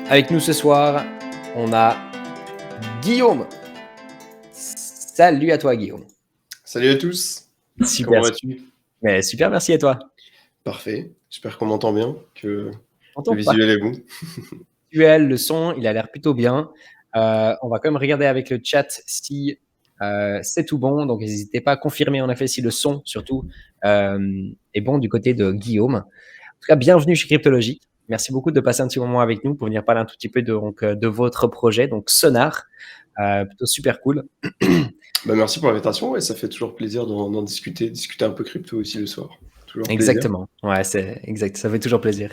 Avec nous ce soir, on a Guillaume. Salut à toi, Guillaume. Salut à tous, Super, comment vas-tu? mais super, merci à toi. Parfait, j'espère qu'on m'entend bien, que On le t'entend pas visuel est bon. visuel, le son, il a l'air plutôt bien. On va quand même regarder avec le chat si c'est tout bon. Donc, n'hésitez pas à confirmer en effet si le son, surtout, est bon du côté de Guillaume. En tout cas, bienvenue chez Cryptologique. Merci beaucoup de passer un petit moment avec nous pour venir parler un tout petit peu de votre projet, donc Sonar. Plutôt super cool. Merci pour l'invitation, ouais, ça fait toujours plaisir d'en discuter un peu crypto aussi le soir. Toujours plaisir. Exactement. Ouais, c'est exact. Ça fait toujours plaisir.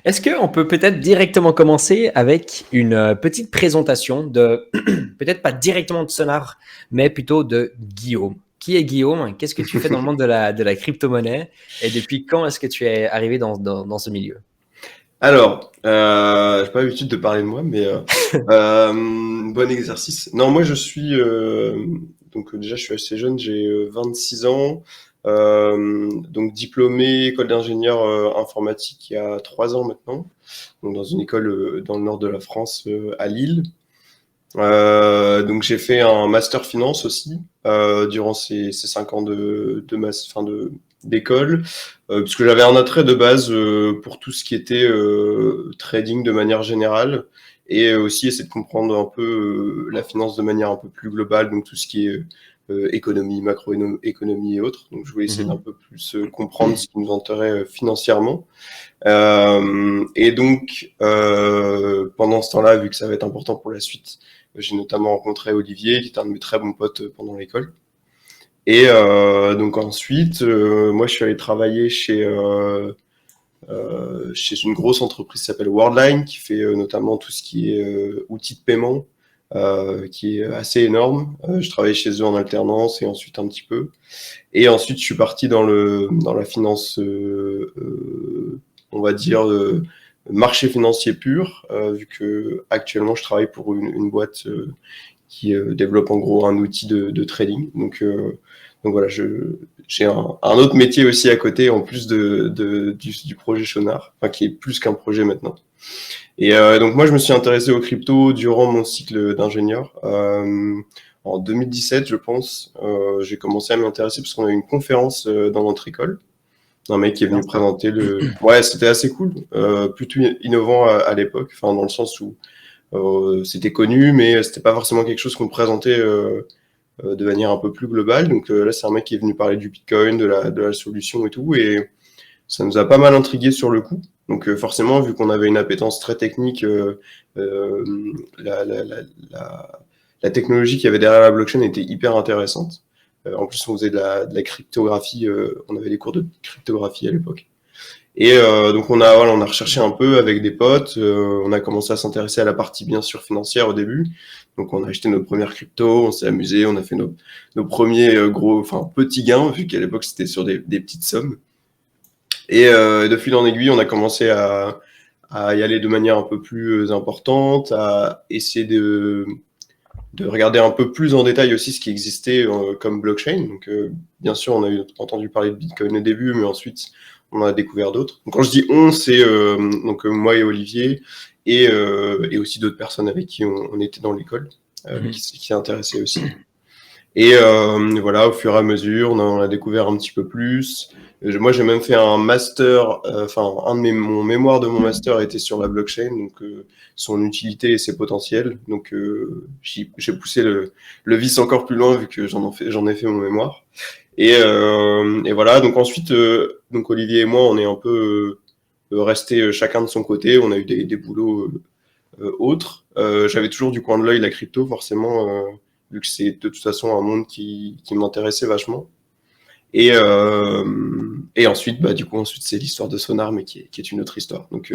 Est-ce qu'on peut peut-être directement commencer avec une petite présentation de, peut-être pas directement de Sonar, mais plutôt de Guillaume. Qui est Guillaume? Qu'est-ce que tu fais dans le monde de la crypto-monnaie? Et depuis quand est-ce que tu es arrivé dans ce milieu? Alors, j'ai pas l'habitude de parler de moi, mais bon exercice. Non, moi je suis donc déjà je suis assez jeune, j'ai 26 ans, donc diplômé école d'ingénieur informatique il y a 3 ans maintenant, donc dans une école dans le nord de la France à Lille. Donc j'ai fait un master finance aussi durant ces 5 ans d'école, puisque j'avais un attrait de base pour tout ce qui était trading de manière générale, et aussi essayer de comprendre un peu la finance de manière un peu plus globale, donc tout ce qui est économie, macroéconomie et autres. Donc je voulais essayer d'un peu plus comprendre ce qui nous entourait financièrement. Et donc pendant ce temps-là, vu que ça va être important pour la suite, j'ai notamment rencontré Olivier, qui était un de mes très bons potes pendant l'école. Et donc ensuite, moi je suis allé travailler chez une grosse entreprise qui s'appelle Worldline, qui fait notamment tout ce qui est outils de paiement, qui est assez énorme. Je travaillais chez eux en alternance et ensuite un petit peu. Et ensuite, je suis parti dans la finance, on va dire, marché financier pur, vu que actuellement je travaille pour une boîte qui développe en gros un outil de trading. Donc voilà, j'ai un autre métier aussi à côté, en plus du projet Sonar, enfin, qui est plus qu'un projet maintenant. Et donc moi, je me suis intéressé aux crypto durant mon cycle d'ingénieur. En 2017, je pense, j'ai commencé à m'intéresser parce qu'on a eu une conférence dans notre école. Un mec qui est venu présenter le... Ouais, c'était assez cool, plutôt innovant à l'époque, enfin dans le sens où c'était connu, mais c'était pas forcément quelque chose qu'on présentait de manière un peu plus globale. Donc là, c'est un mec qui est venu parler du Bitcoin, de la solution et tout, et ça nous a pas mal intrigué sur le coup. Donc forcément, vu qu'on avait une appétence très technique, la, la, la, la technologie qu'il y avait derrière la blockchain était hyper intéressante. En plus, on faisait de la cryptographie, on avait des cours de cryptographie à l'époque. Et donc on a recherché un peu avec des potes, on a commencé à s'intéresser à la partie bien sûr financière au début. Donc on a acheté nos premières cryptos, on s'est amusé, on a fait nos premiers petits gains, vu qu'à l'époque c'était sur des petites sommes. Et de fil en aiguille, on a commencé à y aller de manière un peu plus importante, à essayer de regarder un peu plus en détail aussi ce qui existait comme blockchain. Donc bien sûr, on a entendu parler de Bitcoin au début, mais ensuite on en a découvert d'autres. Donc quand je dis on, c'est moi et Olivier et aussi d'autres personnes avec qui on était dans l'école, qui s'y intéressaient aussi. Et voilà, au fur et à mesure, on en a découvert un petit peu plus. Moi, j'ai même fait un master, mon mémoire de mon master était sur la blockchain, donc son utilité et ses potentiels. Donc, j'ai poussé le vice encore plus loin vu que j'en ai fait mon mémoire. Et voilà. Donc ensuite, donc Olivier et moi, on est un peu restés chacun de son côté. On a eu des boulots autres. J'avais toujours du coin de l'œil la crypto, forcément, vu que c'est de toute façon un monde qui m'intéressait vachement. Et ensuite, du coup, ensuite c'est l'histoire de Sonar, mais qui est une autre histoire. Donc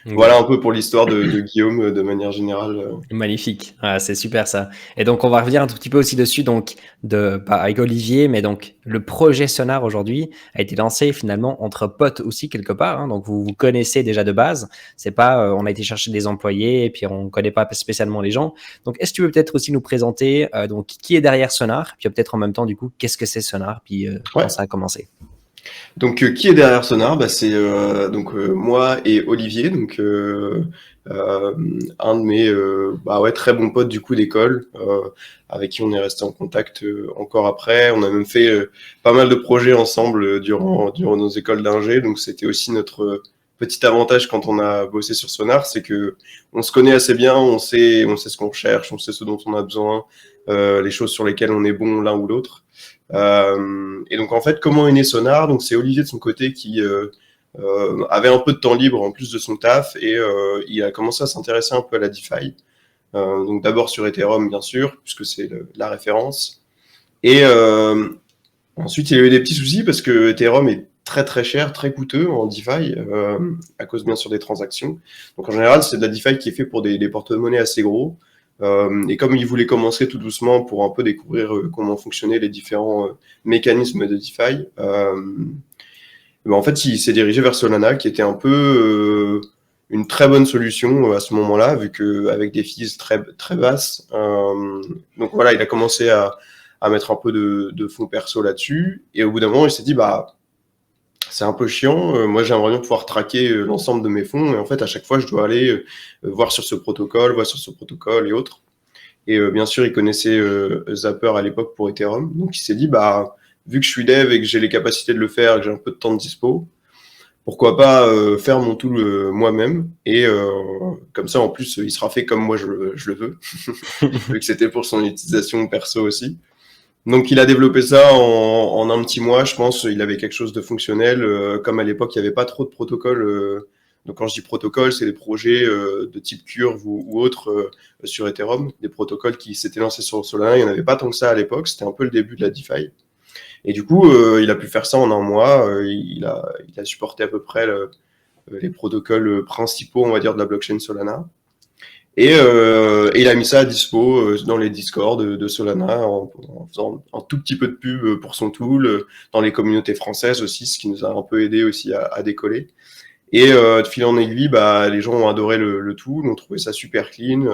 voilà un peu pour l'histoire de Guillaume de manière générale. Magnifique, ah, c'est super ça. Et donc on va revenir un tout petit peu aussi dessus, donc pas avec Olivier, mais donc le projet Sonar aujourd'hui a été lancé finalement entre potes aussi quelque part. Hein, donc vous vous connaissez déjà de base. C'est pas on a été chercher des employés et puis on connaît pas spécialement les gens. Donc est-ce que tu veux peut-être aussi nous présenter donc qui est derrière Sonar, puis peut-être en même temps du coup qu'est-ce que c'est Sonar, puis quand ça a commencé. Donc, qui est derrière Sonar? Bah, c'est donc moi et Olivier, donc un de mes bah ouais, très bons potes du coup d'école, avec qui on est resté en contact encore après. On a même fait pas mal de projets ensemble durant nos écoles d'ingé, donc c'était aussi notre petit avantage quand on a bossé sur Sonar, c'est que on se connaît assez bien, on sait ce qu'on cherche, on sait ce dont on a besoin, les choses sur lesquelles on est bon l'un ou l'autre. Et donc en fait, comment est né Sonar? Donc c'est Olivier de son côté qui avait un peu de temps libre en plus de son taf et il a commencé à s'intéresser un peu à la DeFi. Donc d'abord sur Ethereum bien sûr, puisque c'est la référence. Et ensuite il a eu des petits soucis parce que Ethereum est très très cher, très coûteux en DeFi, à cause bien sûr des transactions. Donc en général c'est de la DeFi qui est fait pour des porte-monnaies assez gros. Et comme il voulait commencer tout doucement pour un peu découvrir comment fonctionnaient les différents mécanismes de DeFi, ben en fait, il s'est dirigé vers Solana, qui était un peu une très bonne solution à ce moment-là, vu que avec des fees très très basses. Donc voilà, il a commencé à mettre un peu de fonds perso là-dessus. Et au bout d'un moment, il s'est dit bah c'est un peu chiant. Moi, j'aimerais bien pouvoir traquer l'ensemble de mes fonds. Et en fait, à chaque fois, je dois aller voir sur ce protocole, voir sur ce protocole et autres. Et bien sûr, il connaissait Zapper à l'époque pour Ethereum. Donc, il s'est dit, bah, vu que je suis dev et que j'ai les capacités de le faire, que j'ai un peu de temps de dispo, pourquoi pas faire mon tool moi-même. Et comme ça, en plus, il sera fait comme moi je le veux, vu que c'était pour son utilisation perso aussi. Donc, il a développé ça en un petit mois, je pense. Il avait quelque chose de fonctionnel. Comme à l'époque, il n'y avait pas trop de protocoles. Donc, quand je dis protocole, c'est des projets de type Curve ou autres sur Ethereum, des protocoles qui s'étaient lancés sur Solana. Il n'y en avait pas tant que ça à l'époque. C'était un peu le début de la DeFi. Et du coup, il a pu faire ça en un mois. Il a supporté à peu près les protocoles principaux, on va dire, de la blockchain Solana. Et il a mis ça à dispo dans les Discord de Solana en faisant un tout petit peu de pub pour son tool, dans les communautés françaises aussi, ce qui nous a un peu aidé aussi à décoller. Et de fil en aiguille, bah, les gens ont adoré le tool, ont trouvé ça super clean.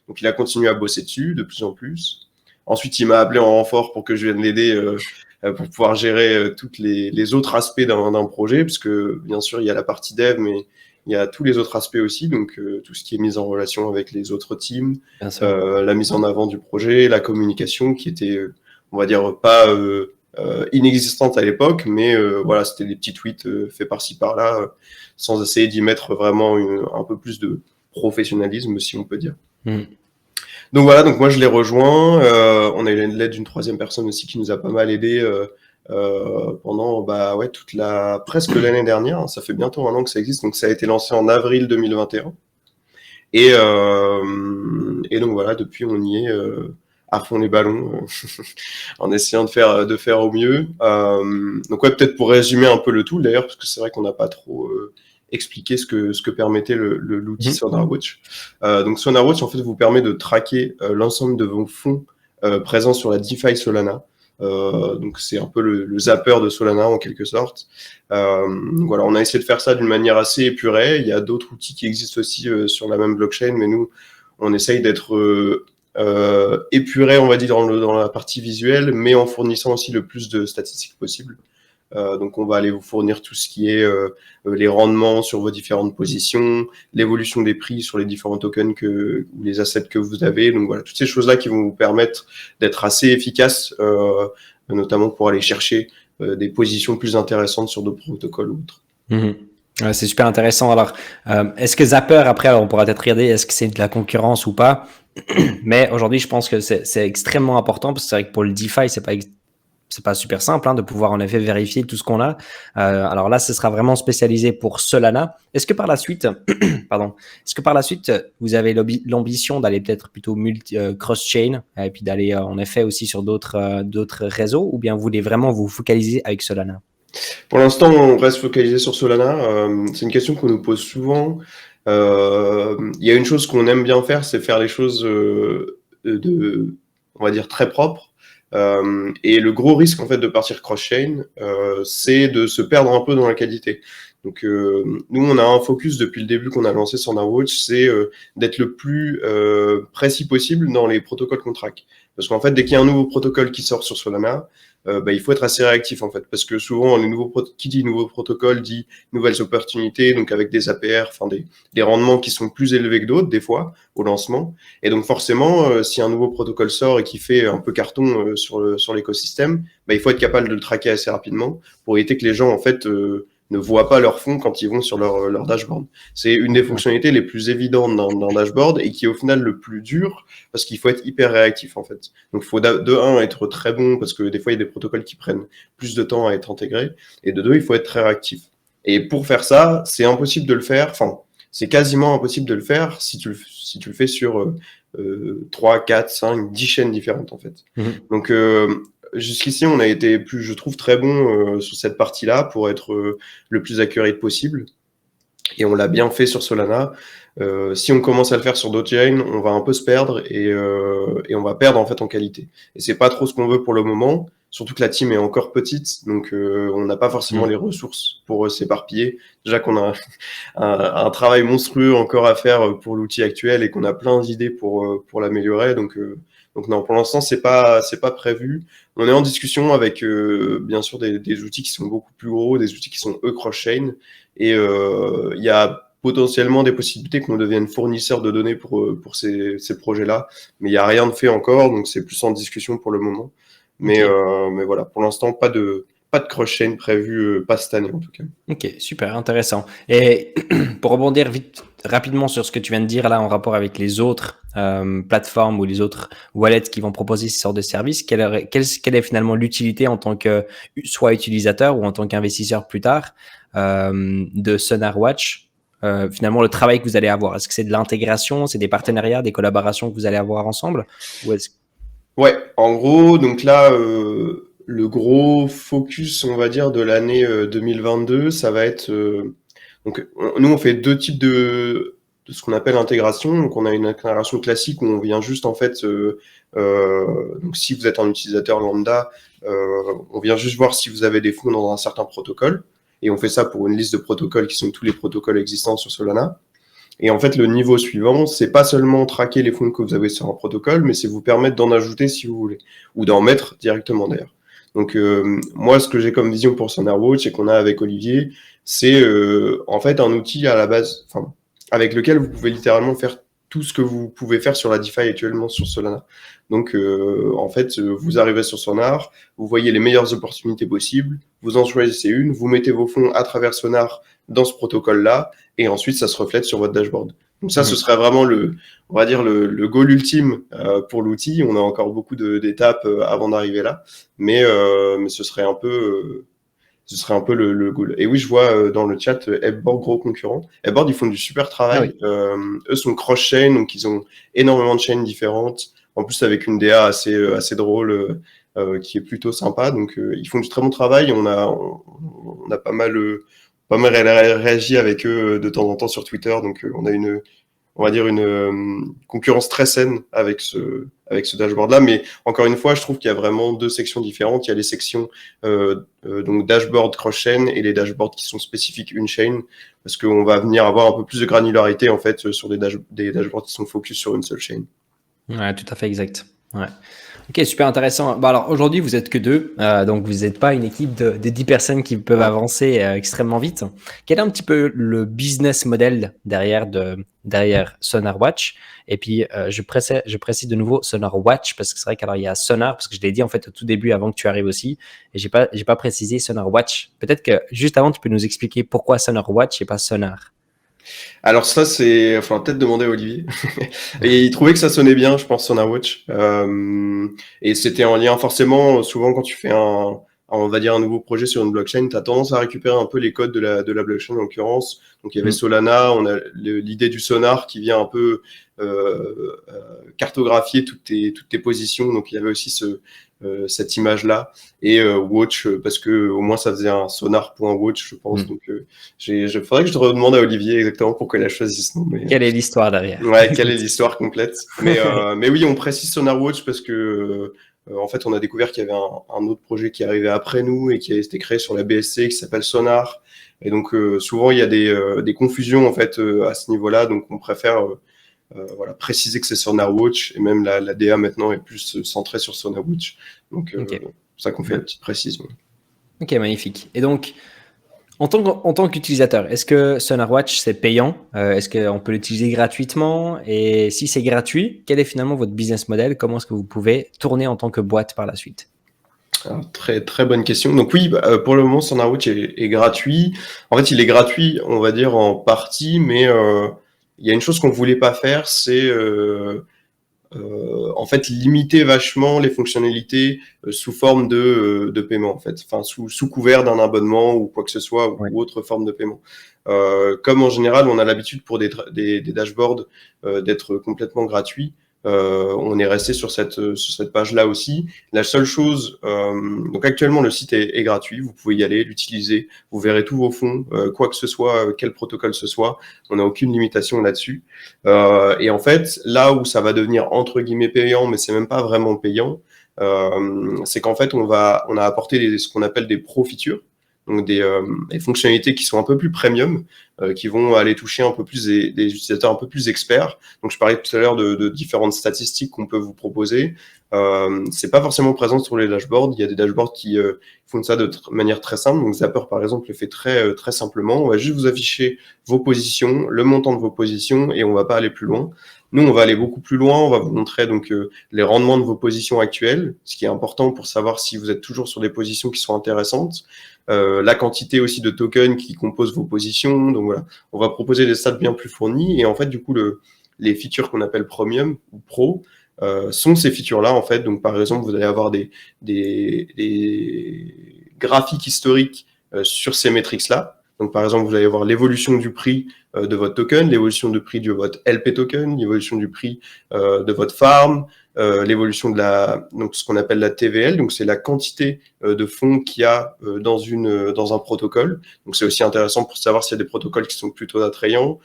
Donc il a continué à bosser dessus de plus en plus. Ensuite, il m'a appelé en renfort pour que je vienne l'aider pour pouvoir gérer toutes les autres aspects d'un projet, puisque bien sûr, il y a la partie dev, mais il y a tous les autres aspects aussi, donc tout ce qui est mise en relation avec les autres teams, la mise en avant du projet, la communication qui était, on va dire, pas inexistante à l'époque, mais voilà, c'était des petits tweets faits par-ci par-là, sans essayer d'y mettre vraiment un peu plus de professionnalisme, si on peut dire. Donc voilà, donc moi je l'ai rejoint. On a eu l'aide d'une troisième personne aussi qui nous a pas mal aidé pendant bah ouais presque l'année dernière. Ça fait bientôt un an que ça existe, donc ça a été lancé en avril 2021. Et donc voilà, depuis on y est à fond les ballons, en essayant de faire au mieux. Donc ouais, peut-être pour résumer un peu le tout d'ailleurs, parce que c'est vrai qu'on n'a pas trop expliquer ce que permettait l'outil SonarWatch. Donc SonarWatch en fait vous permet de traquer l'ensemble de vos fonds présents sur la DeFi Solana. Donc c'est un peu le zapper de Solana en quelque sorte. Voilà, on a essayé de faire ça d'une manière assez épurée. Il y a d'autres outils qui existent aussi sur la même blockchain, mais nous on essaye d'être épuré, on va dire, dans la partie visuelle, mais en fournissant aussi le plus de statistiques possible. Donc on va aller vous fournir tout ce qui est les rendements sur vos différentes positions, l'évolution des prix sur les différents tokens ou les assets que vous avez. Donc voilà, toutes ces choses-là qui vont vous permettre d'être assez efficaces, notamment pour aller chercher des positions plus intéressantes sur d'autres protocoles ou autres. Ouais, c'est super intéressant. Alors, est-ce que Zapper, après, alors on pourra peut-être regarder, est-ce que c'est de la concurrence ou pas? Mais aujourd'hui, je pense que c'est extrêmement important parce que c'est vrai que pour le DeFi, c'est pas super simple de pouvoir en effet vérifier tout ce qu'on a. Alors là, ce sera vraiment spécialisé pour Solana. Est-ce que par la suite, vous avez l'ambition d'aller peut-être plutôt cross-chain et puis d'aller en effet aussi sur d'autres réseaux, ou bien vous voulez vraiment vous focaliser avec Solana? Pour l'instant, on reste focalisé sur Solana. C'est une question qu'on nous pose souvent. Il y a une chose qu'on aime bien faire, c'est faire les choses on va dire, très propres. Et le gros risque en fait de partir cross-chain, c'est de se perdre un peu dans la qualité. Donc nous on a un focus depuis le début qu'on a lancé SonarWatch, c'est d'être le plus précis possible dans les protocoles qu'on traque. Parce qu'en fait dès qu'il y a un nouveau protocole qui sort sur Solana, il faut être assez réactif en fait, parce que souvent qui dit nouveau protocole dit nouvelles opportunités, donc avec des APR, enfin des rendements qui sont plus élevés que d'autres des fois au lancement. Et donc forcément, si un nouveau protocole sort et qui fait un peu carton sur l'écosystème, il faut être capable de le traquer assez rapidement pour éviter que les gens en fait ne voient pas leur fonds quand ils vont sur leur dashboard. C'est une des fonctionnalités les plus évidentes d'un dashboard et qui est au final le plus dur parce qu'il faut être hyper réactif en fait. Donc il faut de un être très bon parce que des fois il y a des protocoles qui prennent plus de temps à être intégrés, et de deux il faut être très réactif. Et pour faire ça, c'est impossible de le faire, enfin c'est quasiment impossible de le faire si tu le fais sur 3, 4, 5, 10 chaînes différentes en fait. Donc jusqu'ici, on a été je trouve, très bon sur cette partie-là pour être le plus accurate possible. Et on l'a bien fait sur Solana. Si on commence à le faire sur d'autres chains, on va un peu se perdre et on va perdre en fait en qualité. Et c'est pas trop ce qu'on veut pour le moment. Surtout que la team est encore petite, donc on n'a pas forcément les ressources pour s'éparpiller. Déjà qu'on a un travail monstrueux encore à faire pour l'outil actuel et qu'on a plein d'idées pour l'améliorer. Donc non, pour l'instant c'est pas prévu. On est en discussion avec bien sûr des outils qui sont beaucoup plus gros, des outils qui sont cross-chain, et il y a potentiellement des possibilités qu'on devienne fournisseur de données pour ces projets-là, mais il n'y a rien de fait encore, donc c'est plus en discussion pour le moment. Mais voilà, pour l'instant, pas de cross-chain prévu, pas cette année en tout cas. Ok, super intéressant. Et pour rebondir rapidement sur ce que tu viens de dire là en rapport avec les autres plateformes ou les autres wallets qui vont proposer ce genre de service, quelle est finalement l'utilité en tant que soit utilisateur ou en tant qu'investisseur plus tard de SonarWatch? Finalement, le travail que vous allez avoir, est-ce que c'est de l'intégration, c'est des partenariats, des collaborations que vous allez avoir ensemble, ou est-ce... Ouais, en gros, donc là, le gros focus, on va dire, de l'année 2022, ça va être... donc, nous, on fait deux types de ce qu'on appelle intégration. Donc, on a une intégration classique où on vient juste, en fait... donc, si vous êtes un utilisateur lambda, on vient juste voir si vous avez des fonds dans un certain protocole. Et on fait ça pour une liste de protocoles qui sont tous les protocoles existants sur Solana. Et en fait, le niveau suivant, c'est pas seulement traquer les fonds que vous avez sur un protocole, mais c'est vous permettre d'en ajouter si vous voulez, ou d'en mettre directement d'ailleurs. Donc moi, ce que j'ai comme vision pour SonarWatch et qu'on a avec Olivier, c'est en fait un outil à la base, avec lequel vous pouvez littéralement faire tout ce que vous pouvez faire sur la DeFi actuellement sur Solana. Donc en fait, vous arrivez sur Sonar, vous voyez les meilleures opportunités possibles, vous en choisissez une, vous mettez vos fonds à travers Sonar dans ce protocole-là, et ensuite ça se reflète sur votre dashboard. Donc ça, ce serait vraiment on va dire le goal ultime pour l'outil. On a encore beaucoup d'étapes avant d'arriver là, mais ce serait un peu le goal. Et oui, je vois dans le chat Hepboard, gros concurrent. Hepboard, ils font du super travail. Ah oui. Eux sont cross-chain, donc ils ont énormément de chaînes différentes. En plus, avec une DA assez drôle, qui est plutôt sympa. Donc, ils font du très bon travail. On a pas mal réagi avec eux de temps en temps sur Twitter. Donc, on a on va dire une concurrence très saine avec ce dashboard-là. Mais encore une fois, je trouve qu'il y a vraiment deux sections différentes. Il y a les sections donc dashboard cross-chain et les dashboards qui sont spécifiques une chaîne, parce qu'on va venir avoir un peu plus de granularité en fait sur des dashboards qui sont focus sur une seule chaîne. Ouais, tout à fait exact. Ouais. Ok, super intéressant. Bon, alors aujourd'hui, vous êtes que deux, donc vous n'êtes pas une équipe de 10 personnes qui peuvent avancer extrêmement vite. Quel est un petit peu le business model derrière SonarWatch? Et puis, je précise de nouveau SonarWatch parce que c'est vrai qu'alors il y a Sonar, parce que je l'ai dit en fait au tout début avant que tu arrives aussi, et j'ai pas précisé SonarWatch. Peut-être que juste avant, tu peux nous expliquer pourquoi SonarWatch et pas Sonar. Alors ça, enfin peut-être demander à Olivier. Et il trouvait que ça sonnait bien, je pense, SonarWatch. Et c'était en lien forcément, souvent quand tu fais on va dire un nouveau projet sur une blockchain, tu as tendance à récupérer un peu les codes de la blockchain en l'occurrence. Donc il y avait Solana, on a l'idée du sonar qui vient un peu cartographier toutes tes positions. Donc il y avait aussi cette image-là. Et Watch, parce que au moins ça faisait un sonar.watch, je pense. Donc faudrait que je te redemande à Olivier exactement pourquoi il a choisi ce nom. Mais, quelle est l'histoire derrière? Ouais, quelle est l'histoire complète. Mais oui, on précise SonarWatch parce que en fait, on a découvert qu'il y avait un autre projet qui arrivait après nous et qui a été créé sur la BSC qui s'appelle Sonar. Et donc souvent il y a des confusions en fait à ce niveau-là. Donc on préfère préciser que c'est SonarWatch, et même la DA maintenant est plus centrée sur SonarWatch. Donc pour ça qu'on fait la petite précision. Ok, magnifique. Et donc, en tant qu'utilisateur, est-ce que SonarWatch, c'est payant? Est-ce qu'on peut l'utiliser gratuitement? Et si c'est gratuit, quel est finalement votre business model? Comment est-ce que vous pouvez tourner en tant que boîte par la suite? Alors, très très bonne question. Donc oui, pour le moment, SonarWatch est gratuit. En fait, il est gratuit, on va dire en partie, mais il y a une chose qu'on voulait pas faire, c'est en fait limiter vachement les fonctionnalités sous forme de paiement, en fait, enfin sous couvert d'un abonnement ou quoi que ce soit Ouais. ou autre forme de paiement. Comme en général, on a l'habitude pour des dashboards d'être complètement gratuits. On est resté sur cette page-là aussi. La seule chose, donc actuellement le site est gratuit, vous pouvez y aller, l'utiliser, vous verrez tous vos fonds, quoi que ce soit, quel protocole ce soit, on n'a aucune limitation là-dessus. Et en fait, là où ça va devenir entre guillemets payant, mais c'est même pas vraiment payant, c'est qu'en fait on a apporté ce qu'on appelle des pro features, donc des fonctionnalités qui sont un peu plus premium, qui vont aller toucher un peu plus des utilisateurs un peu plus experts. Donc je parlais tout à l'heure de différentes statistiques qu'on peut vous proposer. C'est pas forcément présent sur les dashboards. Il y a des dashboards qui font ça de manière très simple. Donc Zapper par exemple le fait très simplement. On va juste vous afficher vos positions, le montant de vos positions, et on va pas aller plus loin. Nous, on va aller beaucoup plus loin. On va vous montrer donc les rendements de vos positions actuelles, ce qui est important pour savoir si vous êtes toujours sur des positions qui sont intéressantes. La quantité aussi de tokens qui composent vos positions. Donc voilà, on va proposer des stats bien plus fournis. Et en fait, du coup, les features qu'on appelle Premium ou Pro sont ces features-là, en fait. Donc par exemple, vous allez avoir des graphiques historiques sur ces métriques-là. Donc par exemple, vous allez voir l'évolution du prix de votre token, l'évolution du prix de votre LP token, l'évolution du prix de votre farm, l'évolution de donc ce qu'on appelle la TVL, donc c'est la quantité de fonds qu'il y a dans un protocole. Donc c'est aussi intéressant pour savoir s'il y a des protocoles qui sont plutôt attrayants,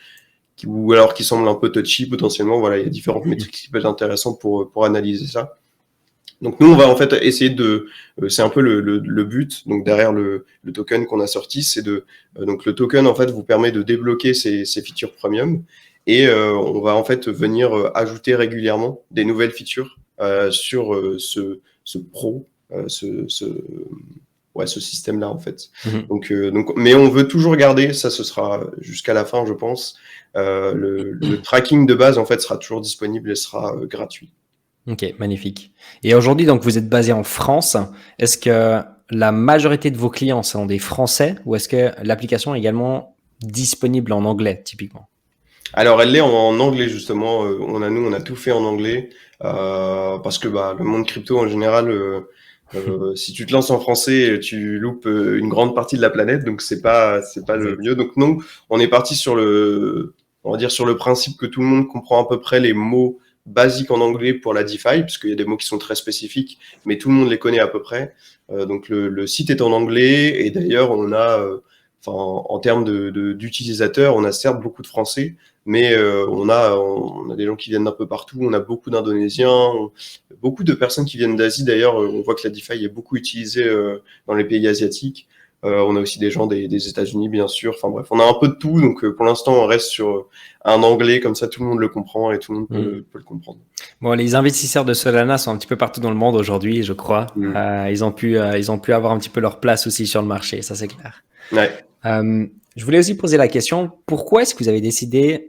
ou alors qui semblent un peu touchy potentiellement. Voilà, il y a différentes métriques qui peuvent être intéressantes pour analyser ça. Donc nous, on va en fait essayer c'est un peu le but, donc derrière le token qu'on a sorti, c'est donc le token en fait vous permet de débloquer ces features premium, et on va en fait venir ajouter régulièrement des nouvelles features sur ce pro, ce système-là en fait. Donc, mais on veut toujours garder, ça ce sera jusqu'à la fin je pense, le tracking de base en fait sera toujours disponible et sera gratuit. Ok, magnifique. Et aujourd'hui, donc, vous êtes basé en France. Est-ce que la majorité de vos clients sont des Français ou est-ce que l'application est également disponible en anglais, typiquement? Alors, elle l'est en anglais, justement. On a tout fait en anglais parce que le monde crypto, en général, si tu te lances en français, tu loupes une grande partie de la planète, donc c'est pas le mieux. Donc non, on est parti on va dire sur le principe que tout le monde comprend à peu près les mots basiques en anglais pour la DeFi, parce qu'il y a des mots qui sont très spécifiques, mais tout le monde les connaît à peu près. Donc le site est en anglais, et d'ailleurs on a, en termes d'utilisateurs, on a certes beaucoup de Français, mais on a des gens qui viennent d'un peu partout. On a beaucoup d'Indonésiens, beaucoup de personnes qui viennent d'Asie. D'ailleurs, on voit que la DeFi est beaucoup utilisée dans les pays asiatiques. On a aussi des gens des États-Unis, bien sûr. Enfin bref, on a un peu de tout. Donc pour l'instant, on reste sur un anglais, comme ça tout le monde le comprend et tout le monde peut le comprendre. Bon, les investisseurs de Solana sont un petit peu partout dans le monde aujourd'hui, je crois. Ils ont pu avoir un petit peu leur place aussi sur le marché, ça c'est clair. Ouais. Je voulais aussi poser la question, pourquoi est-ce que vous avez décidé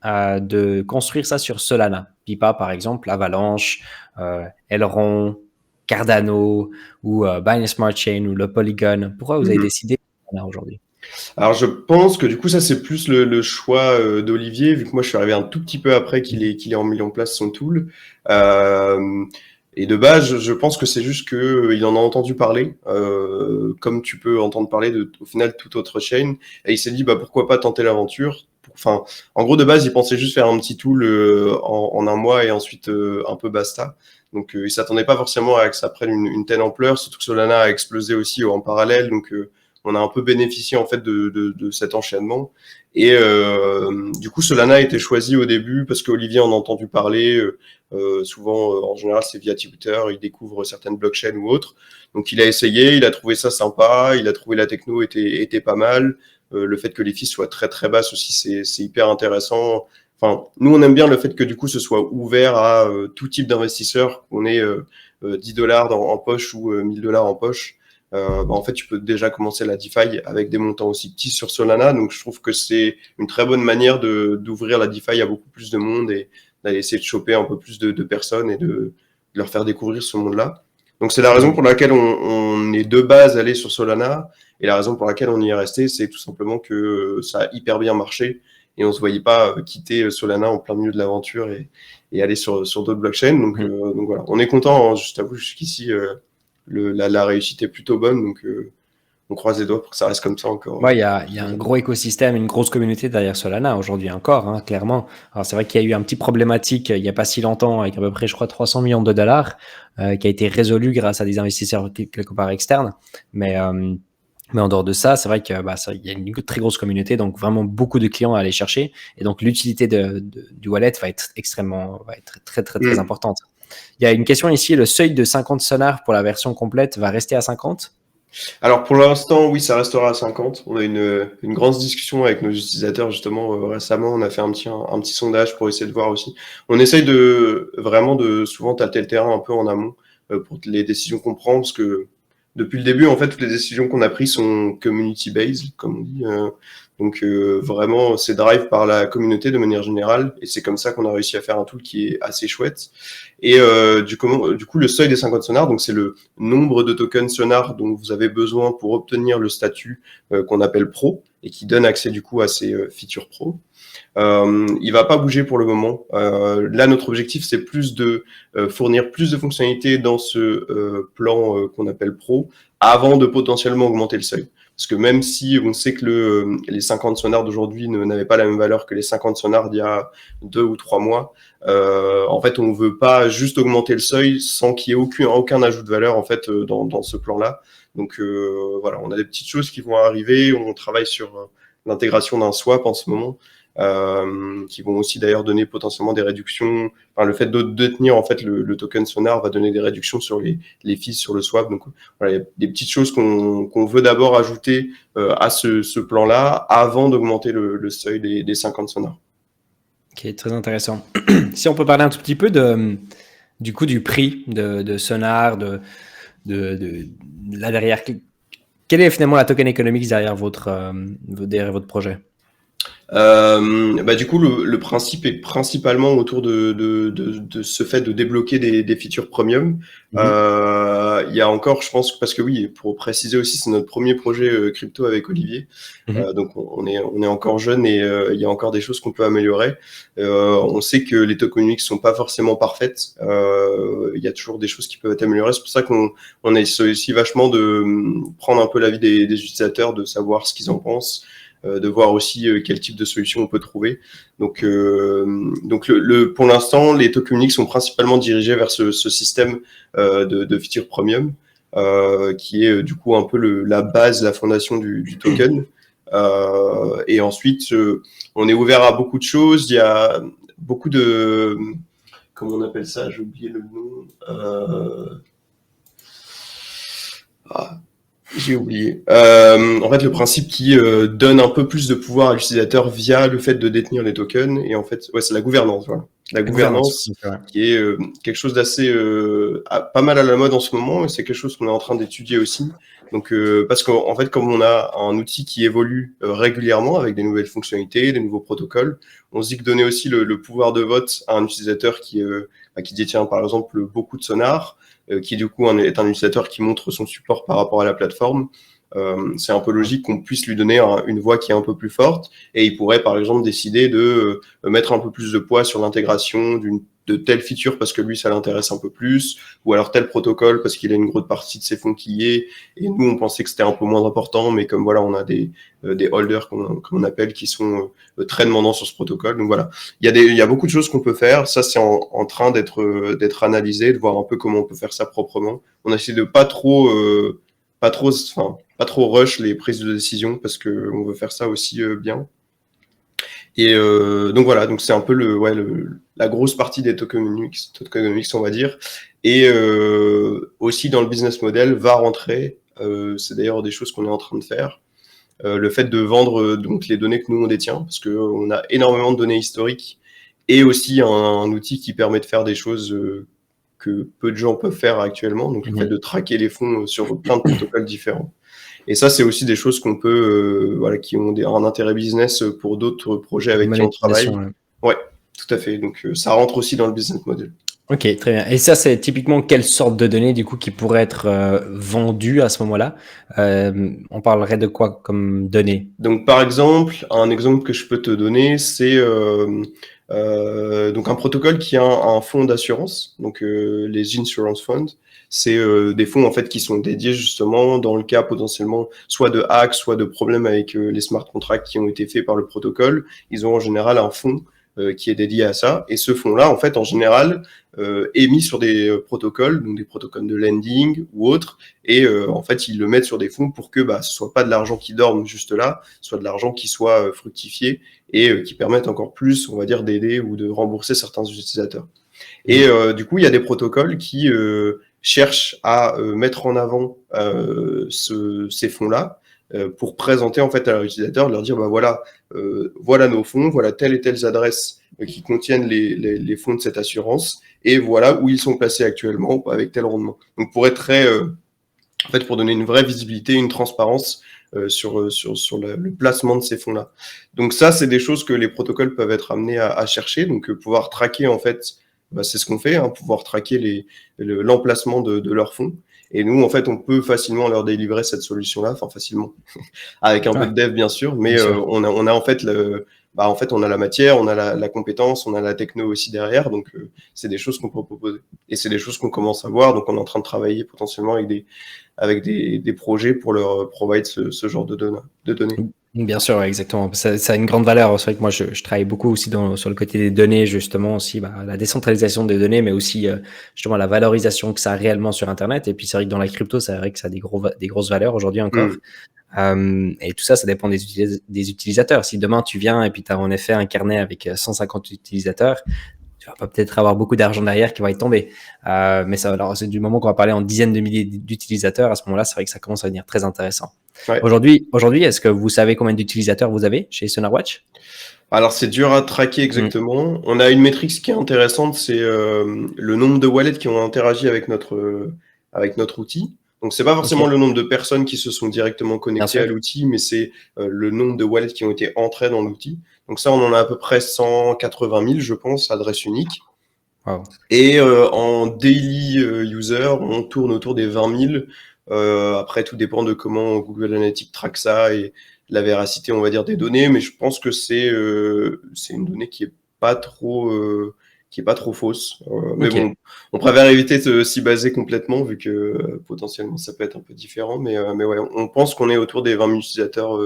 de construire ça sur Solana, puis pas par exemple Avalanche, Elrond, Cardano ou Binance Smart Chain ou le Polygon? Pourquoi vous avez décidé Solana aujourd'hui? Alors je pense que du coup ça c'est plus le choix d'Olivier, vu que moi je suis arrivé un tout petit peu après qu'il ait mis en place son tool. Et de base, je pense que c'est juste que il en a entendu parler, comme tu peux entendre parler au final toute autre chaîne, et il s'est dit pourquoi pas tenter l'aventure. Enfin, en gros de base, il pensait juste faire un petit tool en un mois et ensuite un peu basta. Donc il s'attendait pas forcément à que ça prenne une telle ampleur, surtout que Solana a explosé aussi en parallèle, donc on a un peu bénéficié en fait de cet enchaînement. Et du coup, Solana a été choisi au début parce qu'Olivier en a entendu parler. Souvent, en général, c'est via Twitter, il découvre certaines blockchains ou autres. Donc, il a essayé, il a trouvé ça sympa, il a trouvé la techno était pas mal. Le fait que les fees soient très très basses aussi, c'est hyper intéressant. Enfin, nous, on aime bien le fait que du coup, ce soit ouvert à tout type d'investisseurs, qu'on ait $10 en poche ou $1000 en poche, en fait, tu peux déjà commencer la DeFi avec des montants aussi petits sur Solana. Donc, je trouve que c'est une très bonne manière d'ouvrir la DeFi à beaucoup plus de monde et d'aller essayer de choper un peu plus de personnes et de leur faire découvrir ce monde-là. Donc, c'est la raison pour laquelle on est de base allé sur Solana. Et la raison pour laquelle on y est resté, c'est tout simplement que ça a hyper bien marché et on se voyait pas quitter Solana en plein milieu de l'aventure et aller sur d'autres blockchains. Donc voilà, on est content. Hein, je t'avoue, jusqu'ici, la réussite est plutôt bonne. Donc on croise les doigts pour que ça reste comme ça encore. Ouais, il y a un gros écosystème, une grosse communauté derrière Solana aujourd'hui encore, hein, clairement. Alors c'est vrai qu'il y a eu un petit problématique il n'y a pas si longtemps avec à peu près, je crois, 300 millions de dollars qui a été résolu grâce à des investisseurs quelque part externes. Mais en dehors de ça, c'est vrai que il y a une très grosse communauté, donc vraiment beaucoup de clients à aller chercher. Et donc l'utilité du wallet va être très importante. Il y a une question ici, le seuil de 50 sonars pour la version complète va rester à 50? Alors pour l'instant, oui, ça restera à 50. On a une grande discussion avec nos utilisateurs justement récemment. On a fait un petit sondage pour essayer de voir aussi. On essaye vraiment de souvent tâter le terrain un peu en amont pour les décisions qu'on prend, parce que depuis le début, en fait, toutes les décisions qu'on a prises sont community-based, comme on dit. Donc vraiment, c'est drive par la communauté de manière générale, et c'est comme ça qu'on a réussi à faire un tool qui est assez chouette. Et du coup, le seuil des 50 sonars, donc c'est le nombre de tokens sonar dont vous avez besoin pour obtenir le statut qu'on appelle pro, et qui donne accès du coup à ces features pro. Il va pas bouger pour le moment. Là, notre objectif, c'est plus de fournir plus de fonctionnalités dans ce plan qu'on appelle pro, avant de potentiellement augmenter le seuil. Parce que même si on sait que les 50 sonars d'aujourd'hui n'avaient pas la même valeur que les 50 sonars d'il y a 2 ou 3 mois, en fait, on veut pas juste augmenter le seuil sans qu'il y ait aucun ajout de valeur en fait dans ce plan-là. Donc voilà, on a des petites choses qui vont arriver. On travaille sur l'intégration d'un swap en ce moment. Qui vont aussi d'ailleurs donner potentiellement des réductions. Enfin, le fait de détenir en fait le token Sonar va donner des réductions sur les fees sur le swap. Donc voilà, il y a des petites choses qu'on veut d'abord ajouter à ce plan-là avant d'augmenter le seuil des 50 Sonar. Ok, très intéressant. Si on peut parler un tout petit peu du coup du prix de Sonar, de là derrière, quelle est finalement la token economics derrière votre projet? Du coup, le principe est principalement autour de ce fait de débloquer des features premium. Il y a encore, je pense, parce que oui, pour préciser aussi, c'est notre premier projet crypto avec Olivier. Donc on est encore jeune et il y a encore des choses qu'on peut améliorer. On sait que les tokenomics sont pas forcément parfaites. Il y a toujours des choses qui peuvent être améliorées. C'est pour ça qu'on essaie aussi vachement de prendre un peu l'avis des utilisateurs, de savoir ce qu'ils en pensent. De voir aussi quel type de solution on peut trouver. Donc pour l'instant, les tokenomics sont principalement dirigés vers ce système de feature premium, qui est du coup un peu la base, la fondation du token. Et ensuite, on est ouvert à beaucoup de choses. Il y a beaucoup de... Comment on appelle ça? J'ai oublié le nom. J'ai oublié. En fait, le principe qui donne un peu plus de pouvoir à l'utilisateur via le fait de détenir les tokens. Et en fait, ouais, c'est la gouvernance. Voilà. La gouvernance qui est quelque chose d'assez pas mal à la mode en ce moment, et c'est quelque chose qu'on est en train d'étudier aussi. Donc, parce qu'en fait, comme on a un outil qui évolue régulièrement avec des nouvelles fonctionnalités, des nouveaux protocoles, on se dit que donner aussi le pouvoir de vote à un utilisateur qui détient par exemple beaucoup de Sonar, qui du coup est un utilisateur qui montre son support par rapport à la plateforme, c'est un peu logique qu'on puisse lui donner une voix qui est un peu plus forte, et il pourrait par exemple décider de mettre un peu plus de poids sur l'intégration de telle feature parce que lui ça l'intéresse un peu plus, ou alors tel protocole parce qu'il a une grosse partie de ses fonds qui y est, et nous on pensait que c'était un peu moins important, mais comme voilà on a des holders comme on appelle qui sont très demandants sur ce protocole. Donc voilà, il y a beaucoup de choses qu'on peut faire. Ça c'est en train d'être analysé, de voir un peu comment on peut faire ça proprement. On a essayé de pas trop rush les prises de décision parce que on veut faire ça aussi bien. Et donc voilà, donc c'est un peu la grosse partie des tokenomics, on va dire. Et aussi dans le business model va rentrer, c'est d'ailleurs des choses qu'on est en train de faire, le fait de vendre donc les données que nous on détient, parce que on a énormément de données historiques, et aussi un outil qui permet de faire des choses que peu de gens peuvent faire actuellement, donc le fait de traquer les fonds sur plein de protocoles différents. Et ça, c'est aussi des choses qu'on peut, voilà, qui ont un intérêt business pour d'autres projets avec qui on travaille. Ouais, tout à fait. Donc, ça rentre aussi dans le business model. Ok, très bien. Et ça, c'est typiquement quelle sorte de données, du coup, qui pourraient être vendues à ce moment-là? On parlerait de quoi comme données? Donc, par exemple, un exemple que je peux te donner, c'est donc un protocole qui a un fonds d'assurance, donc les insurance funds. C'est des fonds en fait qui sont dédiés justement dans le cas potentiellement soit de hacks, soit de problèmes avec les smart contracts qui ont été faits par le protocole. Ils ont en général un fonds qui est dédié à ça. Et ce fonds-là, en fait, en général, est mis sur des protocoles, donc des protocoles de lending ou autres. Et en fait, ils le mettent sur des fonds pour que ce soit pas de l'argent qui dorme juste là, soit de l'argent qui soit fructifié et qui permettent encore plus, on va dire, d'aider ou de rembourser certains utilisateurs. Et du coup, il y a des protocoles qui cherchent à mettre en avant ces fonds-là pour présenter en fait à leurs utilisateurs, leur dire voilà, voilà nos fonds, voilà telles et telles adresses qui contiennent les fonds de cette assurance et voilà où ils sont placés actuellement avec tel rendement. Donc pour être très en fait, pour donner une vraie visibilité, une transparence sur le placement de ces fonds-là. Donc ça, c'est des choses que les protocoles peuvent être amenés à chercher. Donc pouvoir traquer, en fait, c'est ce qu'on fait, hein, pouvoir traquer l'emplacement de leurs fonds. Et nous, en fait, on peut facilement leur délivrer cette solution-là, enfin facilement, avec un peu de dev bien sûr, mais on a en fait en fait, on a la matière, on a la compétence, on a la techno aussi derrière, donc c'est des choses qu'on peut proposer. Et c'est des choses qu'on commence à voir, donc on est en train de travailler potentiellement avec des projets pour leur provide ce genre de données. Bien sûr, exactement. Ça a une grande valeur. C'est vrai que moi, je travaille beaucoup aussi sur le côté des données, justement, aussi la décentralisation des données, mais aussi justement la valorisation que ça a réellement sur Internet. Et puis, c'est vrai que dans la crypto, c'est vrai que ça a des grosses valeurs aujourd'hui encore. Et tout ça, ça dépend des utilisateurs. Si demain, tu viens et puis tu as en effet un carnet avec 150 utilisateurs, tu vas pas peut-être avoir beaucoup d'argent derrière qui va y tomber. Mais ça, alors, c'est du moment qu'on va parler en dizaines de milliers d'utilisateurs, à ce moment-là, c'est vrai que ça commence à devenir très intéressant. Ouais. Aujourd'hui, est-ce que vous savez combien d'utilisateurs vous avez chez SonarWatch? Alors, c'est dur à traquer exactement. On a une métrique qui est intéressante, c'est le nombre de wallets qui ont interagi avec notre outil. Donc, c'est pas forcément le nombre de personnes qui se sont directement connectées à l'outil, mais c'est le nombre de wallets qui ont été entrés dans l'outil. Donc ça, on en a à peu près 180 000, je pense, adresses uniques. Wow. Et en daily user, on tourne autour des 20 000. Après, tout dépend de comment Google Analytics traque ça et la véracité, on va dire, des données. Mais je pense que c'est une donnée qui est pas trop fausse. Mais bon, on préfère éviter de s'y baser complètement vu que potentiellement ça peut être un peu différent. Mais ouais, on pense qu'on est autour des 20 000 utilisateurs.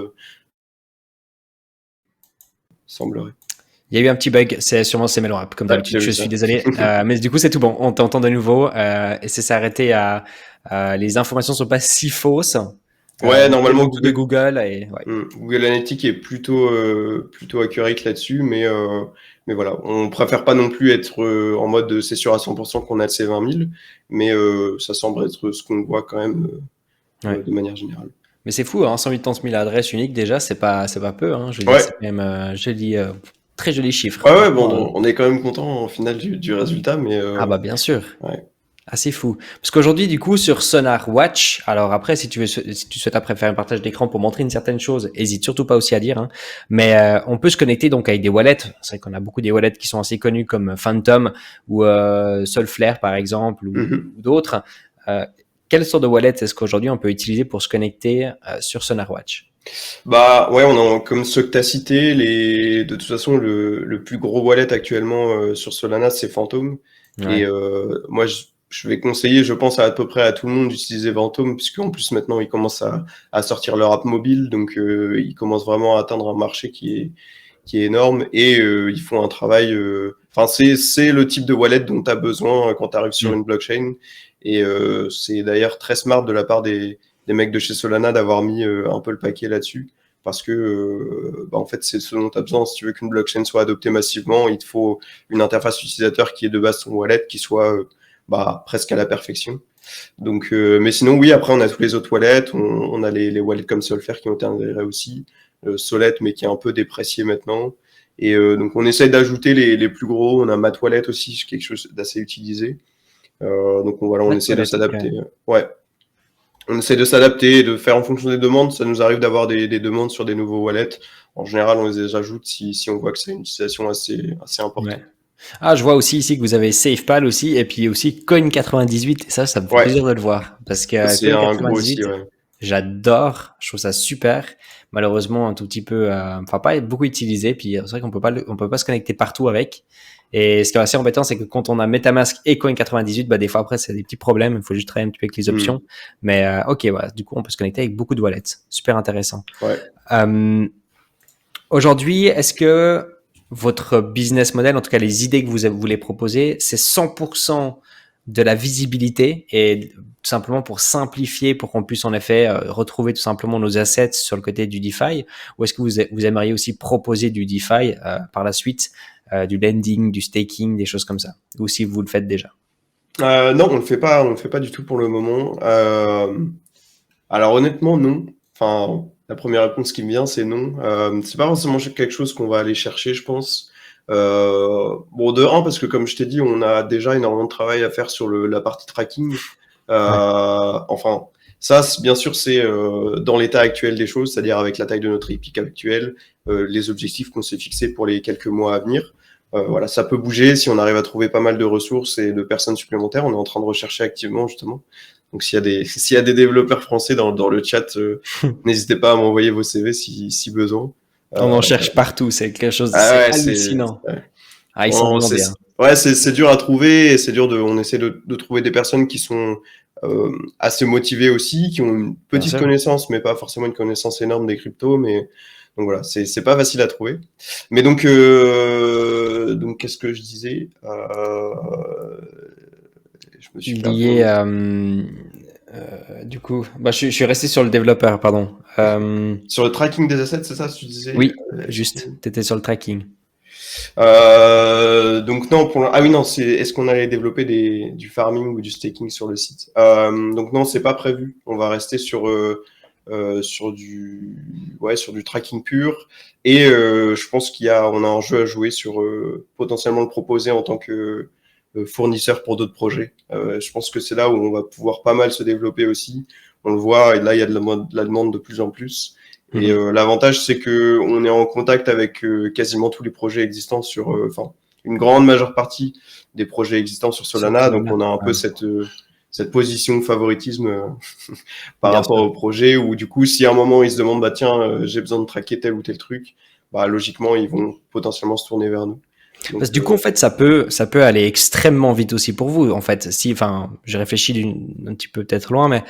Semblerait. Il y a eu un petit bug, c'est sûrement MailRap, comme d'habitude, je suis désolé. Mais du coup, c'est tout bon, on t'entend de nouveau. Et c'est s'arrêter à les informations sont pas si fausses. Ouais, normalement Google et Google Analytics est plutôt accurate là-dessus, mais voilà, on préfère pas non plus être en mode c'est sûr à 100% qu'on a de ces 20 000, mais ça semble être ce qu'on voit quand même de manière générale. Mais c'est fou, hein, 180 000 adresses uniques déjà, c'est pas peu, hein. Je veux dire, c'est quand même très joli chiffre. Ouais, bon, on est quand même content au final du résultat, mais ah bah bien sûr. Ouais. Assez fou. Parce qu'aujourd'hui, du coup, sur SonarWatch, alors après, si tu souhaites après faire un partage d'écran pour montrer une certaine chose, hésite surtout pas aussi à dire, hein. Mais on peut se connecter donc avec des wallets. C'est vrai qu'on a beaucoup des wallets qui sont assez connus comme Phantom ou Solflare par exemple ou d'autres. Quelle sorte de wallet est-ce qu'aujourd'hui on peut utiliser pour se connecter sur SonarWatch? Bah ouais, on a comme ceux que tu as cités, de toute façon le plus gros wallet actuellement sur Solana, c'est Phantom. Ouais. Et moi je vais conseiller, je pense, à peu près à tout le monde d'utiliser Phantom, puisqu'en plus maintenant ils commencent à sortir leur app mobile, donc ils commencent vraiment à atteindre un marché qui est énorme et ils font un travail. Enfin, c'est le type de wallet dont tu as besoin quand tu arrives sur une blockchain. Et c'est d'ailleurs très smart de la part des mecs de chez Solana d'avoir mis un peu le paquet là-dessus. Parce que en fait, c'est ce dont tu as besoin. Si tu veux qu'une blockchain soit adoptée massivement, il te faut une interface utilisateur qui est de base ton wallet, qui soit presque à la perfection. Donc, mais sinon, oui, après, on a tous les autres wallets. On a les wallets comme Solflare qui ont été intégrés aussi. Solette, mais qui est un peu déprécié maintenant. Et donc, on essaye d'ajouter les plus gros. On a Matt Wallet aussi, quelque chose d'assez utilisé. Donc voilà, on Chaque essaie de wallet, ok. s'adapter. Ouais. On essaie de s'adapter, de faire en fonction des demandes. Ça nous arrive d'avoir des demandes sur des nouveaux wallets. En général, on les ajoute si on voit que c'est une utilisation assez importante. Ouais. Ah, je vois aussi ici que vous avez SafePal aussi, et puis aussi Coin98. Et ça me fait Ouais, plaisir de le voir. Parce ça, que c'est un gros aussi, Coin98, ouais. j'adore. Je trouve ça super. Malheureusement, un tout petit peu, enfin, pas beaucoup utilisé. Puis c'est vrai qu'on peut pas, on peut pas se connecter partout avec. Et ce qui est assez embêtant, c'est que quand on a MetaMask et Coin98, bah, des fois après, c'est des petits problèmes. Il faut juste travailler un petit peu avec les Hmm. options. Mais, ok, voilà. Du coup, on peut se connecter avec beaucoup de wallets. Super intéressant. Ouais. Euh, Aujourd'hui, est-ce que votre business model, en tout cas les idées que vous voulez proposer, c'est 100% de la visibilité et tout simplement pour simplifier, pour qu'on puisse en effet retrouver tout simplement nos assets sur le côté du DeFi, ou est-ce que vous aimeriez aussi proposer du DeFi par la suite, du lending, du staking, des choses comme ça, ou si vous le faites déjà? Non, on le fait pas du tout pour le moment. Alors honnêtement, non. Enfin, la première réponse qui me vient, c'est non. C'est pas forcément quelque chose qu'on va aller chercher, je pense. Bon, de un, parce que comme je t'ai dit, on a déjà énormément de travail à faire sur la partie tracking. Ouais. Enfin, ça, bien sûr, c'est dans l'état actuel des choses, c'est-à-dire avec la taille de notre épique actuelle, les objectifs qu'on s'est fixés pour les quelques mois à venir. Voilà, ça peut bouger si on arrive à trouver pas mal de ressources et de personnes supplémentaires. On est en train de rechercher activement, justement. Donc, s'il y a des développeurs français dans le chat, n'hésitez pas à m'envoyer vos CV si besoin. On Euh, en cherche partout, c'est quelque chose, ah c'est ouais, hallucinant. ouais. Ah, ils sont Bon, demandés, hein. ouais, c'est dur à trouver et c'est dur on essaie de trouver des personnes qui sont assez motivées aussi, qui ont une Bien petite sûr. connaissance, mais pas forcément une connaissance énorme des cryptos, mais donc voilà, c'est pas facile à trouver. Mais donc qu'est-ce que je disais je me suis perdu dans Lié mes à, du coup, bah, je suis resté sur le développeur, pardon. sur le tracking des assets, c'est ça ce que tu disais Oui, juste, tu étais sur le tracking. Donc non, ah oui non, c'est est-ce qu'on allait développer du farming ou du staking sur le site? Donc non, c'est pas prévu. On va rester sur du tracking pur. Et je pense on a un jeu à jouer sur potentiellement le proposer en tant que fournisseur pour d'autres projets. Je pense que c'est là où on va pouvoir pas mal se développer aussi. On le voit, et là il y a de la demande de plus en plus. Et Mhm. l'avantage, c'est que on est en contact avec quasiment tous les projets existants enfin, une grande majeure partie des projets existants sur Sur Solana. Donc, Solana, on a un peu ouais, cette position de favoritisme par bien rapport sûr. au projet où, du coup, si à un moment ils se demandent, bah tiens, j'ai besoin de traquer tel ou tel truc, bah logiquement, ils vont potentiellement se tourner vers nous. Parce Donc, que du coup, en fait, ça peut aller extrêmement vite aussi pour vous. En fait, si, enfin, j'ai réfléchi un petit peu peut-être loin, mais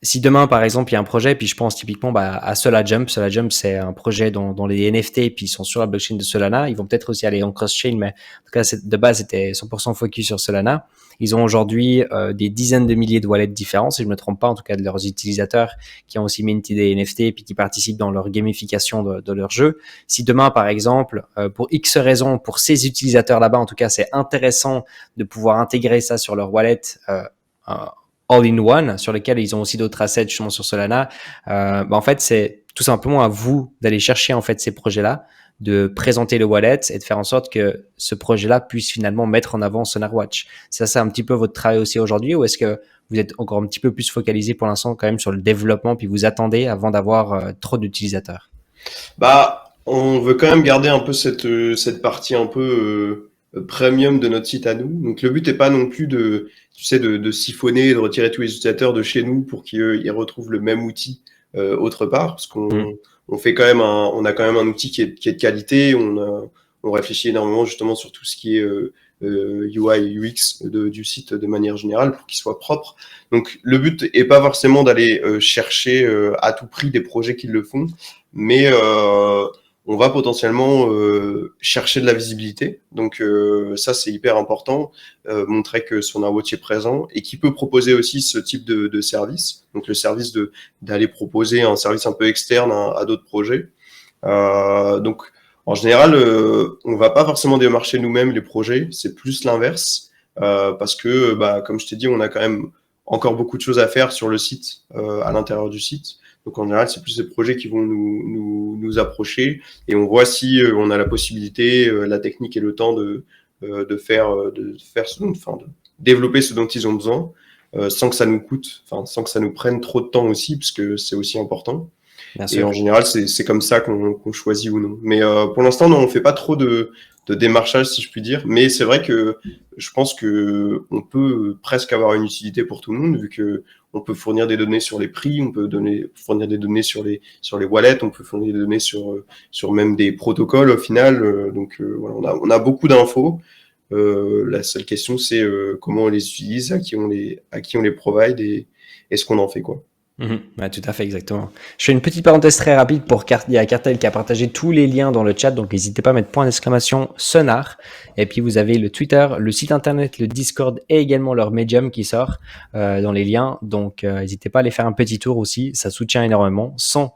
si demain, par exemple, il y a un projet, puis je pense typiquement bah, à SolaJump. SolaJump, c'est un projet dont les NFT, puis ils sont sur la blockchain de Solana. Ils vont peut-être aussi aller en cross-chain, mais en tout cas, de base, c'était 100% focus sur Solana. Ils ont aujourd'hui des dizaines de milliers de wallets différents, si je me trompe pas, en tout cas de leurs utilisateurs qui ont aussi minté des NFT, puis qui participent dans leur gamification de leur jeu. Si demain, par exemple, pour X raisons, pour ces utilisateurs là-bas, en tout cas, c'est intéressant de pouvoir intégrer ça sur leur wallet, all-in-one, sur lesquels ils ont aussi d'autres assets justement sur Solana, bah en fait, c'est tout simplement à vous d'aller chercher en fait ces projets-là, de présenter le wallet et de faire en sorte que ce projet-là puisse finalement mettre en avant SonarWatch. Ça, c'est un petit peu votre travail aussi aujourd'hui, ou est-ce que vous êtes encore un petit peu plus focalisé pour l'instant quand même sur le développement, puis vous attendez avant d'avoir trop d'utilisateurs? bah, on veut quand même garder un peu cette partie un peu premium de notre site à nous. Donc le but n'est pas non plus tu sais, de siphonner, de retirer tous les utilisateurs de chez nous pour qu'ils retrouvent le même outil autre part, parce Mmh. on fait quand même on a quand même un outil qui est de qualité. On réfléchit énormément justement sur tout ce qui est UI, UX du site de manière générale pour qu'il soit propre. Donc le but est pas forcément d'aller chercher à tout prix des projets qui le font, mais on va potentiellement chercher de la visibilité. Donc ça, c'est hyper important, montrer que SonarWatch est présent et qui peut proposer aussi ce type de service. Donc le service d'aller proposer un service un peu externe à d'autres projets. Donc en général, on va pas forcément démarcher nous-mêmes les projets, c'est plus l'inverse, parce que, bah, comme je t'ai dit, on a quand même encore beaucoup de choses à faire sur le site, à l'intérieur du site. Donc en général, c'est plus des projets qui vont nous approcher et on voit si on a la possibilité, la technique et le temps de faire ce, enfin, développer ce dont ils ont besoin, sans que ça nous coûte, enfin sans que ça nous prenne trop de temps aussi, parce que c'est aussi important. Bien Et sûr. en général, c'est comme ça qu'on choisit ou non. Mais pour l'instant, non, on fait pas trop de démarchage, si je puis dire. Mais c'est vrai que je pense que on peut presque avoir une utilité pour tout le monde, vu que on peut fournir des données sur les prix, on peut fournir des données sur les wallets, on peut fournir des données sur même des protocoles au final. Donc voilà, on a beaucoup d'infos. La seule question, c'est comment on les utilise, à qui on les provide et ce qu'on en fait, quoi. Ouais, tout à fait, exactement. Je fais une petite parenthèse très rapide il y a Cartel qui a partagé tous les liens dans le chat, donc n'hésitez pas à mettre point d'exclamation Sonar. Et puis vous avez le Twitter, le site internet, le Discord et également leur Medium qui sort dans les liens. Donc n'hésitez pas à aller faire un petit tour aussi, ça soutient énormément. Sans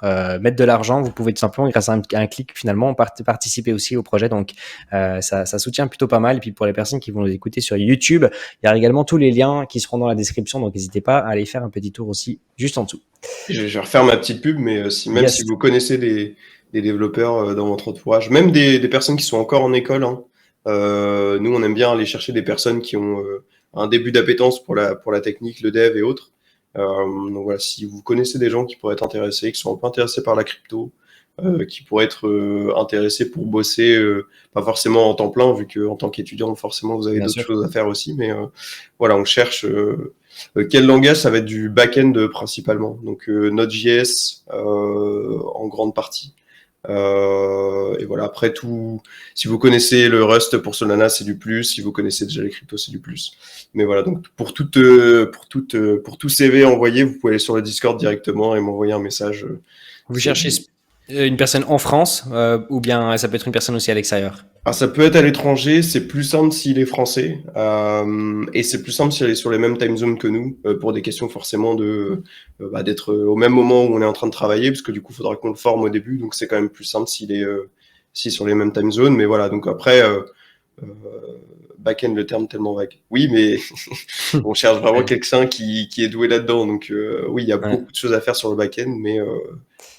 mettre de l'argent, vous pouvez tout simplement, grâce à un clic, finalement, participer aussi au projet. Donc, ça soutient plutôt pas mal. Et puis, pour les personnes qui vont nous écouter sur YouTube, il y a également tous les liens qui seront dans la description. Donc, n'hésitez pas à aller faire un petit tour aussi, juste en dessous. Je vais refaire ma petite pub, mais même Yes. si vous connaissez des développeurs dans votre entourage, même des personnes qui sont encore en école, hein, nous, on aime bien aller chercher des personnes qui ont un début d'appétence pour la technique, le dev et autres. Donc voilà, si vous connaissez des gens qui pourraient être intéressés, qui sont un peu intéressés par la crypto, qui pourraient être intéressés pour bosser, pas forcément en temps plein, vu qu'en tant qu'étudiant, forcément, vous avez Bien d'autres sûr. choses à faire aussi. Mais voilà, on cherche quel langage. Ça va être du back-end principalement. Donc Node.js en grande partie. Et voilà, après tout, si vous connaissez le Rust pour Solana, c'est du plus. Si vous connaissez déjà les cryptos, c'est du plus. Mais voilà, donc pour tout CV envoyé, vous pouvez aller sur le Discord directement et m'envoyer un message. Vous cherchez une personne en France ou bien ça peut être une personne aussi à l'extérieur? Ah, ça peut être à l'étranger, c'est plus simple s'il est français, et c'est plus simple s'il est sur les mêmes time zones que nous, pour des questions forcément d'être au même moment où on est en train de travailler, parce que du coup, il faudra qu'on le forme au début, donc c'est quand même plus simple s'il est sur les mêmes time zones. Mais voilà, donc après, back-end, le terme tellement vague. Oui, mais on cherche vraiment quelqu'un qui est doué là-dedans. Donc oui, il y a beaucoup de choses à faire sur le back-end, mais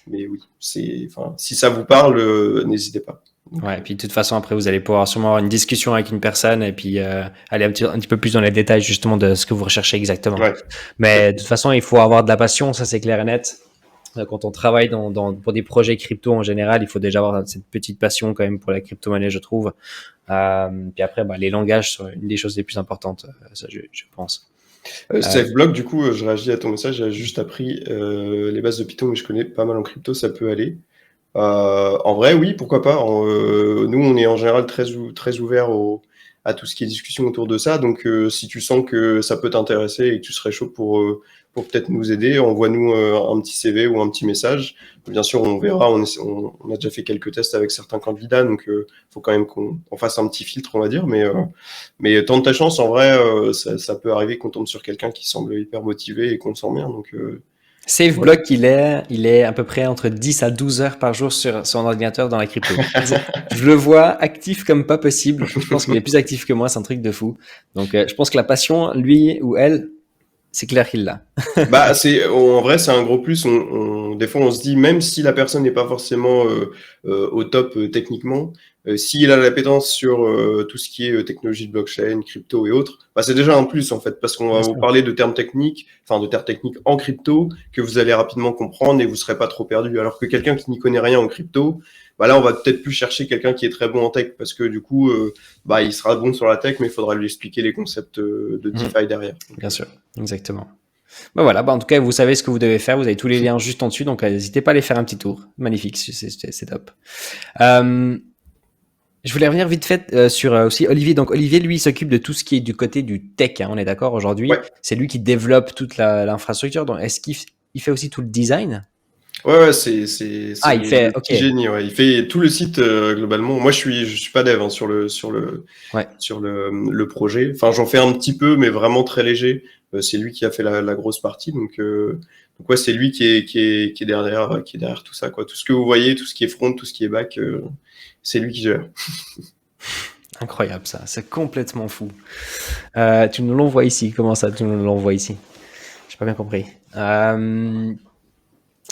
oui, si ça vous parle, n'hésitez pas. Ouais, et puis de toute façon, après, vous allez pouvoir sûrement avoir une discussion avec une personne et puis aller un petit peu plus dans les détails justement de ce que vous recherchez exactement. Ouais. Mais de toute façon, il faut avoir de la passion, ça c'est clair et net. Quand on travaille pour des projets crypto en général, il faut déjà avoir cette petite passion quand même pour la crypto-monnaie, je trouve. Puis après, les langages sont une des choses les plus importantes, ça je pense. SafeBlock, du coup, je réagis à ton message. J'ai juste appris les bases de Python, mais je connais pas mal en crypto, ça peut aller. En vrai, oui, pourquoi pas. Nous, on est en général très ouvert à tout ce qui est discussion autour de ça. Donc, si tu sens que ça peut t'intéresser et que tu serais chaud pour peut-être nous aider, envoie-nous un petit CV ou un petit message. Bien sûr, on verra. On a déjà fait quelques tests avec certains candidats, donc faut quand même qu'on fasse un petit filtre, on va dire. Mais tente ta chance. En vrai, ça peut arriver qu'on tombe sur quelqu'un qui semble hyper motivé et qu'on le sent bien. Donc SafeBlock, il est à peu près entre 10 à 12 heures par jour sur son ordinateur dans la crypto. Je le vois actif comme pas possible. Je pense qu'il est plus actif que moi, c'est un truc de fou. Donc, je pense que la passion, lui ou elle, c'est clair qu'il l'a. En vrai, c'est un gros plus. Des fois, on se dit, même si la personne n'est pas forcément au top techniquement, s'il a l'appétence sur tout ce qui est technologie de blockchain, crypto et autres, c'est déjà un plus en fait, parce qu'on va vous parler de termes techniques en crypto que vous allez rapidement comprendre et vous serez pas trop perdu. Alors que quelqu'un qui n'y connaît rien en crypto, là, on va peut-être plus chercher quelqu'un qui est très bon en tech, parce que du coup, il sera bon sur la tech, mais il faudra lui expliquer les concepts de DeFi derrière. Bien sûr, exactement. Voilà, en tout cas, vous savez ce que vous devez faire. Vous avez tous les liens juste en dessus, donc n'hésitez pas à aller faire un petit tour. Magnifique, c'est top. Je voulais revenir vite fait sur aussi Olivier. Donc Olivier, lui, il s'occupe de tout ce qui est du côté du tech. On est d'accord aujourd'hui. Ouais. C'est lui qui développe toute l'infrastructure. Donc est-ce qu'il fait aussi tout le design? Ouais, c'est il fait, ok. génie. Ouais. Il fait tout le site globalement. Moi, je suis pas dev sur le projet. Enfin, j'en fais un petit peu, mais vraiment très léger. C'est lui qui a fait la grosse partie. Donc ouais, c'est lui qui est derrière tout ça, quoi. Tout ce que vous voyez, tout ce qui est front, tout ce qui est back, c'est lui qui gère. Incroyable ça, c'est complètement fou. Tu nous l'envoies ici. Comment ça, tu nous l'envoies ici? J'ai pas bien compris.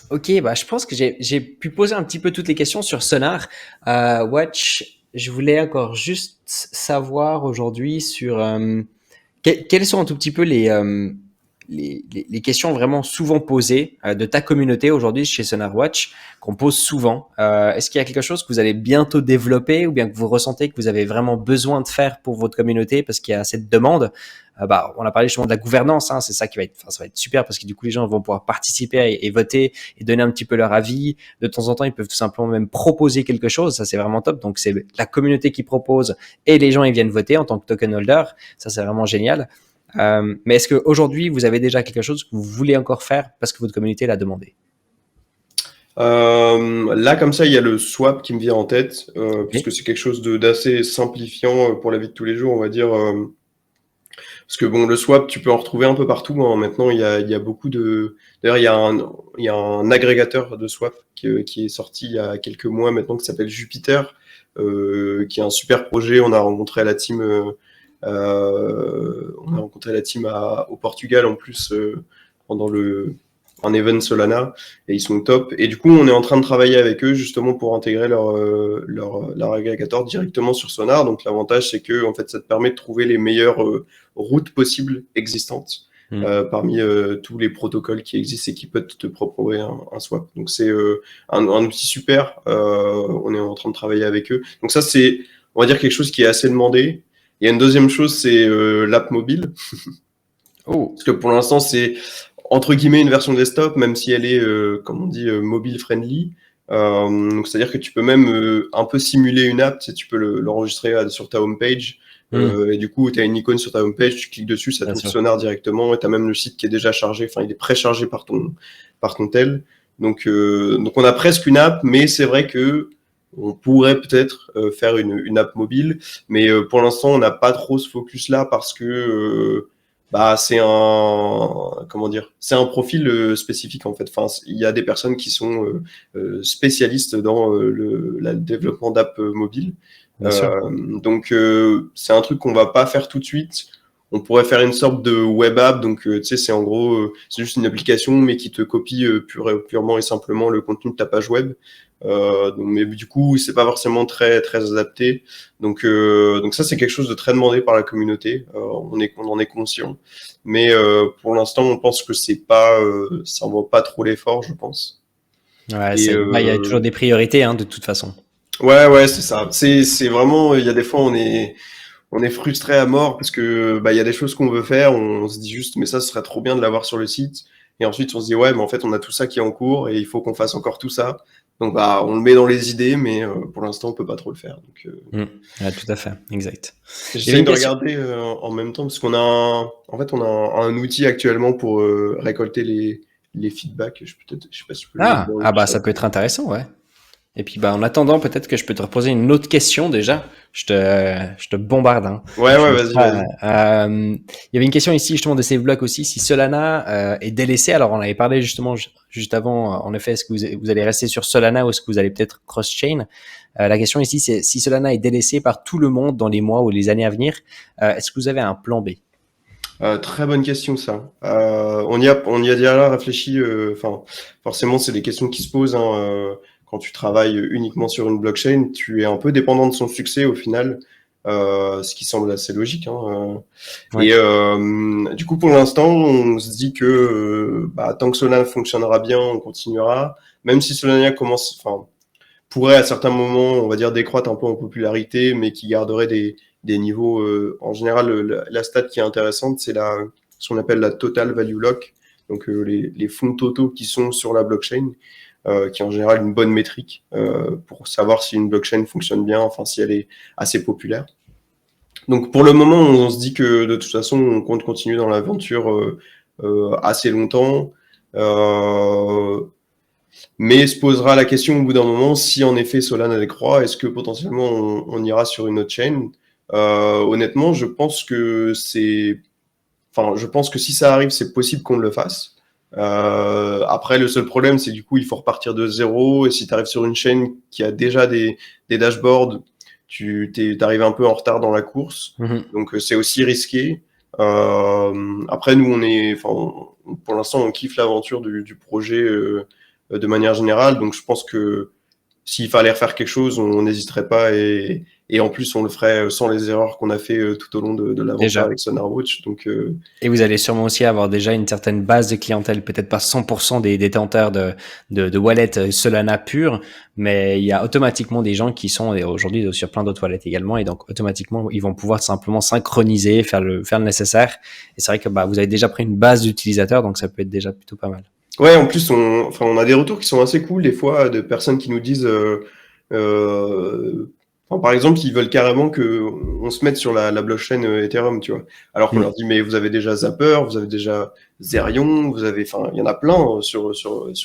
Ok, je pense que j'ai pu poser un petit peu toutes les questions sur Sonar. Watch, je voulais encore juste savoir aujourd'hui sur Quelles sont un tout petit peu les questions vraiment souvent posées de ta communauté aujourd'hui chez SonarWatch, qu'on pose souvent? Est-ce qu'il y a quelque chose que vous allez bientôt développer ou bien que vous ressentez que vous avez vraiment besoin de faire pour votre communauté parce qu'il y a cette demande? On a parlé justement de la gouvernance, hein, c'est ça qui va être, enfin, ça va être super parce que du coup les gens vont pouvoir participer et voter et donner un petit peu leur avis. De temps en temps, ils peuvent tout simplement même proposer quelque chose. Ça, c'est vraiment top. Donc, c'est la communauté qui propose et les gens ils viennent voter en tant que token holder. Ça, c'est vraiment génial. Mais est-ce qu'aujourd'hui, vous avez déjà quelque chose que vous voulez encore faire parce que votre communauté l'a demandé? Là, comme ça, il y a le swap qui me vient en tête, puisque Okay. c'est quelque chose d'assez simplifiant pour la vie de tous les jours, on va dire. Parce que bon, le swap, tu peux en retrouver un peu partout, hein. Maintenant, il y a beaucoup de. D'ailleurs, il y a un agrégateur de swap qui est sorti il y a quelques mois maintenant, qui s'appelle Jupiter, qui est un super projet. On a rencontré la team. On a rencontré la team au Portugal en plus pendant un event Solana et ils sont top. Et du coup, on est en train de travailler avec eux justement pour intégrer leur agrégateur directement sur Sonar. Donc l'avantage, c'est que en fait, ça te permet de trouver les meilleures routes possibles existantes parmi tous les protocoles qui existent et qui peuvent te proposer un swap. Donc c'est un outil super. On est en train de travailler avec eux. Donc ça, c'est, on va dire, quelque chose qui est assez demandé. Il y a une deuxième chose, c'est l'app mobile. Oh, Parce que pour l'instant, c'est entre guillemets une version desktop, même si elle est, comme on dit, mobile friendly. Donc c'est-à-dire que tu peux même un peu simuler une app, tu sais, tu peux l'enregistrer sur ta homepage. Et du coup, tu as une icône sur ta homepage, tu cliques dessus, ça bien t'ouvre sûr. Sonar directement, et tu as même le site qui est déjà chargé, enfin il est préchargé par ton tel. Donc on a presque une app, mais c'est vrai que on pourrait peut-être faire une app mobile, mais pour l'instant, on n'a pas trop ce focus-là parce que bah, c'est un, comment dire, c'est un profil spécifique en fait. Enfin, il y a des personnes qui sont spécialistes dans le développement d'app mobile. Bien sûr. Donc c'est un truc qu'on va pas faire tout de suite. On pourrait faire une sorte de web app, donc tu sais, c'est en gros, c'est juste une application, mais qui te copie purement et simplement le contenu de ta page web. Mais du coup, c'est pas forcément très adapté. Donc ça, c'est quelque chose de très demandé par la communauté. On en est conscient, mais pour l'instant, on pense que c'est pas, ça en vaut pas trop l'effort, je pense. Ouais, Et il y a toujours des priorités, hein, de toute façon. ouais, c'est ça. C'est vraiment, il y a des fois, on est frustré à mort parce que bah il y a des choses qu'on veut faire, on se dit juste mais ça ce serait trop bien de l'avoir sur le site et ensuite on se dit ouais mais en fait on a tout ça qui est en cours et il faut qu'on fasse encore tout ça. Donc bah on le met dans les idées mais pour l'instant on peut pas trop le faire. Donc Mm. Ouais, tout à fait, exact. Il y avait j'essaye une de question. regarder en même temps parce qu'on a en fait on a un outil actuellement pour récolter les feedbacks. Je sais pas si je peux le mettre dans le Ah bah chat. ça peut être intéressant, ouais. Et puis bah en attendant, peut-être que je peux te reposer une autre question déjà. Je te bombarde, hein. Je Ouais me vas-y sens, vas-y. il y avait une question ici justement de SafeBlock aussi. Si Solana est délaissé, alors on avait parlé justement juste avant, en effet, est-ce que vous allez rester sur Solana ou est-ce que vous allez peut-être cross-chain? La question ici, c'est si Solana est délaissé par tout le monde dans les mois ou les années à venir, est-ce que vous avez un plan B? Très bonne question ça. On y a déjà réfléchi. Enfin, forcément, c'est des questions qui se posent hein, quand tu travailles uniquement sur une blockchain. Tu es un peu dépendant de son succès au final, ce qui semble assez logique. Hein. Ouais. Du coup, pour l'instant, on se dit que bah, tant que Solana fonctionnera bien, on continuera. Même si Solana enfin, pourrait à certains moments, on va dire, décroître un peu en popularité, mais qui garderait des niveaux. En général, la stat qui est intéressante, c'est ce qu'on appelle la total value lock, donc les fonds totaux qui sont sur la blockchain, qui est en général une bonne métrique pour savoir si une blockchain fonctionne bien, enfin si elle est assez populaire. Donc pour le moment, on se dit que de toute façon, on compte continuer dans l'aventure assez longtemps. Euh, mais se posera la question au bout d'un moment si en effet Solana décroît, est-ce que potentiellement on ira sur une autre chaîne. Honnêtement, je pense que enfin, je pense que si ça arrive, c'est possible qu'on le fasse. Après, le seul problème, c'est du coup, il faut repartir de zéro. Et si tu arrives sur une chaîne qui a déjà des dashboards, tu arrives un peu en retard dans la course. Mhm. Donc, c'est aussi risqué. Après, nous, pour l'instant, on kiffe l'aventure du projet de manière générale. Donc, je pense que s'il fallait refaire quelque chose, on n'hésiterait pas et en plus, on le ferait sans les erreurs qu'on a fait tout au long de l'aventure Déjà. avec SonarWatch. Donc, Et vous allez sûrement aussi avoir déjà une certaine base de clientèle, peut-être pas 100% des détenteurs de wallets Solana pur, mais il y a automatiquement des gens qui sont aujourd'hui sur plein d'autres wallets également, et donc automatiquement ils vont pouvoir simplement synchroniser, faire le nécessaire. Et c'est vrai que vous avez déjà pris une base d'utilisateurs, donc ça peut être déjà plutôt pas mal. ouais, en plus, on a des retours qui sont assez cool des fois de personnes qui nous disent, par exemple, ils veulent carrément que on se mette sur la blockchain Ethereum, tu vois. Alors qu'on leur dit, mais vous avez déjà Zapper, vous avez déjà Zerion, il y en a plein sur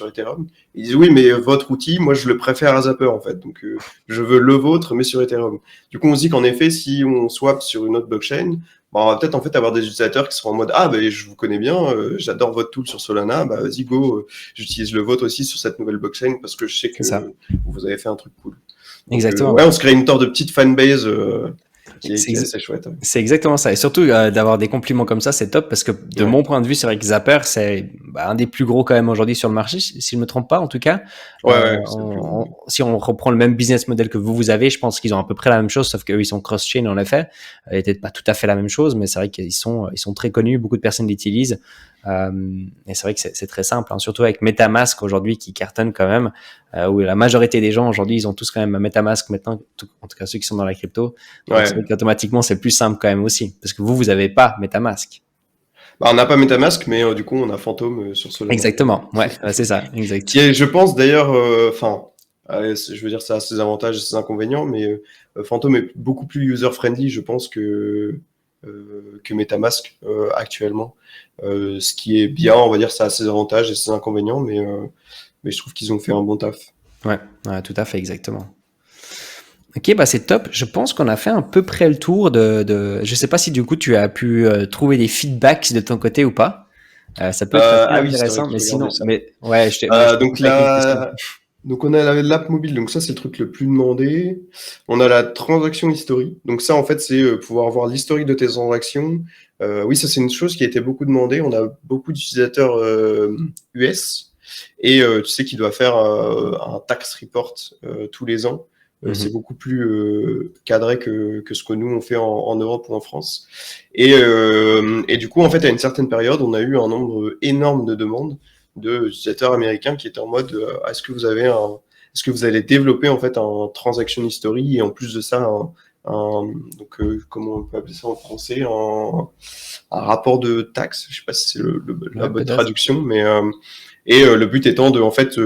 Ethereum. Ils disent oui, mais votre outil, moi, je le préfère à Zapper en fait. Donc, je veux le vôtre, mais sur Ethereum. Du coup, on se dit qu'en effet, si on swap sur une autre blockchain, on va peut-être en fait avoir des utilisateurs qui seront en mode je vous connais bien, j'adore votre tool sur Solana, vas-y go, j'utilise le vôtre aussi sur cette nouvelle blockchain parce que je sais que vous avez fait un truc cool. Donc, Exactement. on se crée une sorte de petite fanbase qui est assez chouette. Ouais. C'est exactement ça. Et surtout, d'avoir des compliments comme ça, c'est top parce que de mon point de vue, c'est vrai que Zapper, c'est un des plus gros quand même aujourd'hui sur le marché, si je me trompe pas en tout cas. Si on reprend le même business model que vous avez, je pense qu'ils ont à peu près la même chose, sauf qu'eux, ils sont cross-chain en effet. Peut-être pas tout à fait la même chose, mais c'est vrai qu'ils sont très connus, beaucoup de personnes l'utilisent. Et c'est vrai que c'est très simple, hein, surtout avec MetaMask aujourd'hui qui cartonne quand même, où la majorité des gens aujourd'hui, ils ont tous quand même un MetaMask maintenant, en tout cas ceux qui sont dans la crypto. Donc c'est vrai qu'automatiquement, c'est plus simple quand même aussi, parce que vous avez pas MetaMask. On n'a pas MetaMask, mais du coup, on a Phantom sur Solana. Exactement, ouais, c'est ça, exact. Qui est, je pense d'ailleurs, je veux dire, ça a ses avantages et ses inconvénients, mais Phantom est beaucoup plus user-friendly, je pense, que MetaMask actuellement. Ce qui est bien, on va dire, ça a ses avantages et ses inconvénients, mais je trouve qu'ils ont fait un bon taf. Ouais, tout à fait, exactement. Ok, c'est top. Je pense qu'on a fait à peu près le tour je sais pas si du coup tu as pu trouver des feedbacks de ton côté ou pas. Ça peut être assez intéressant, mais sinon, ouais, donc là, donc on a l'app mobile, donc ça c'est le truc le plus demandé. On a la transaction history, donc ça en fait c'est pouvoir voir l'historique de tes transactions. Oui, ça c'est une chose qui a été beaucoup demandée. On a beaucoup d'utilisateurs US et tu sais qu'il doit faire un tax report tous les ans. C'est beaucoup plus cadré que ce que nous on fait en Europe ou en France. Et du coup, en fait, à une certaine période, on a eu un nombre énorme de demandes d'utilisateurs américains qui étaient en mode est-ce que vous allez développer en fait un transaction history et en plus de ça donc comment on peut appeler ça en français un rapport de taxe, je sais pas si c'est la bonne traduction, mais le but étant de en fait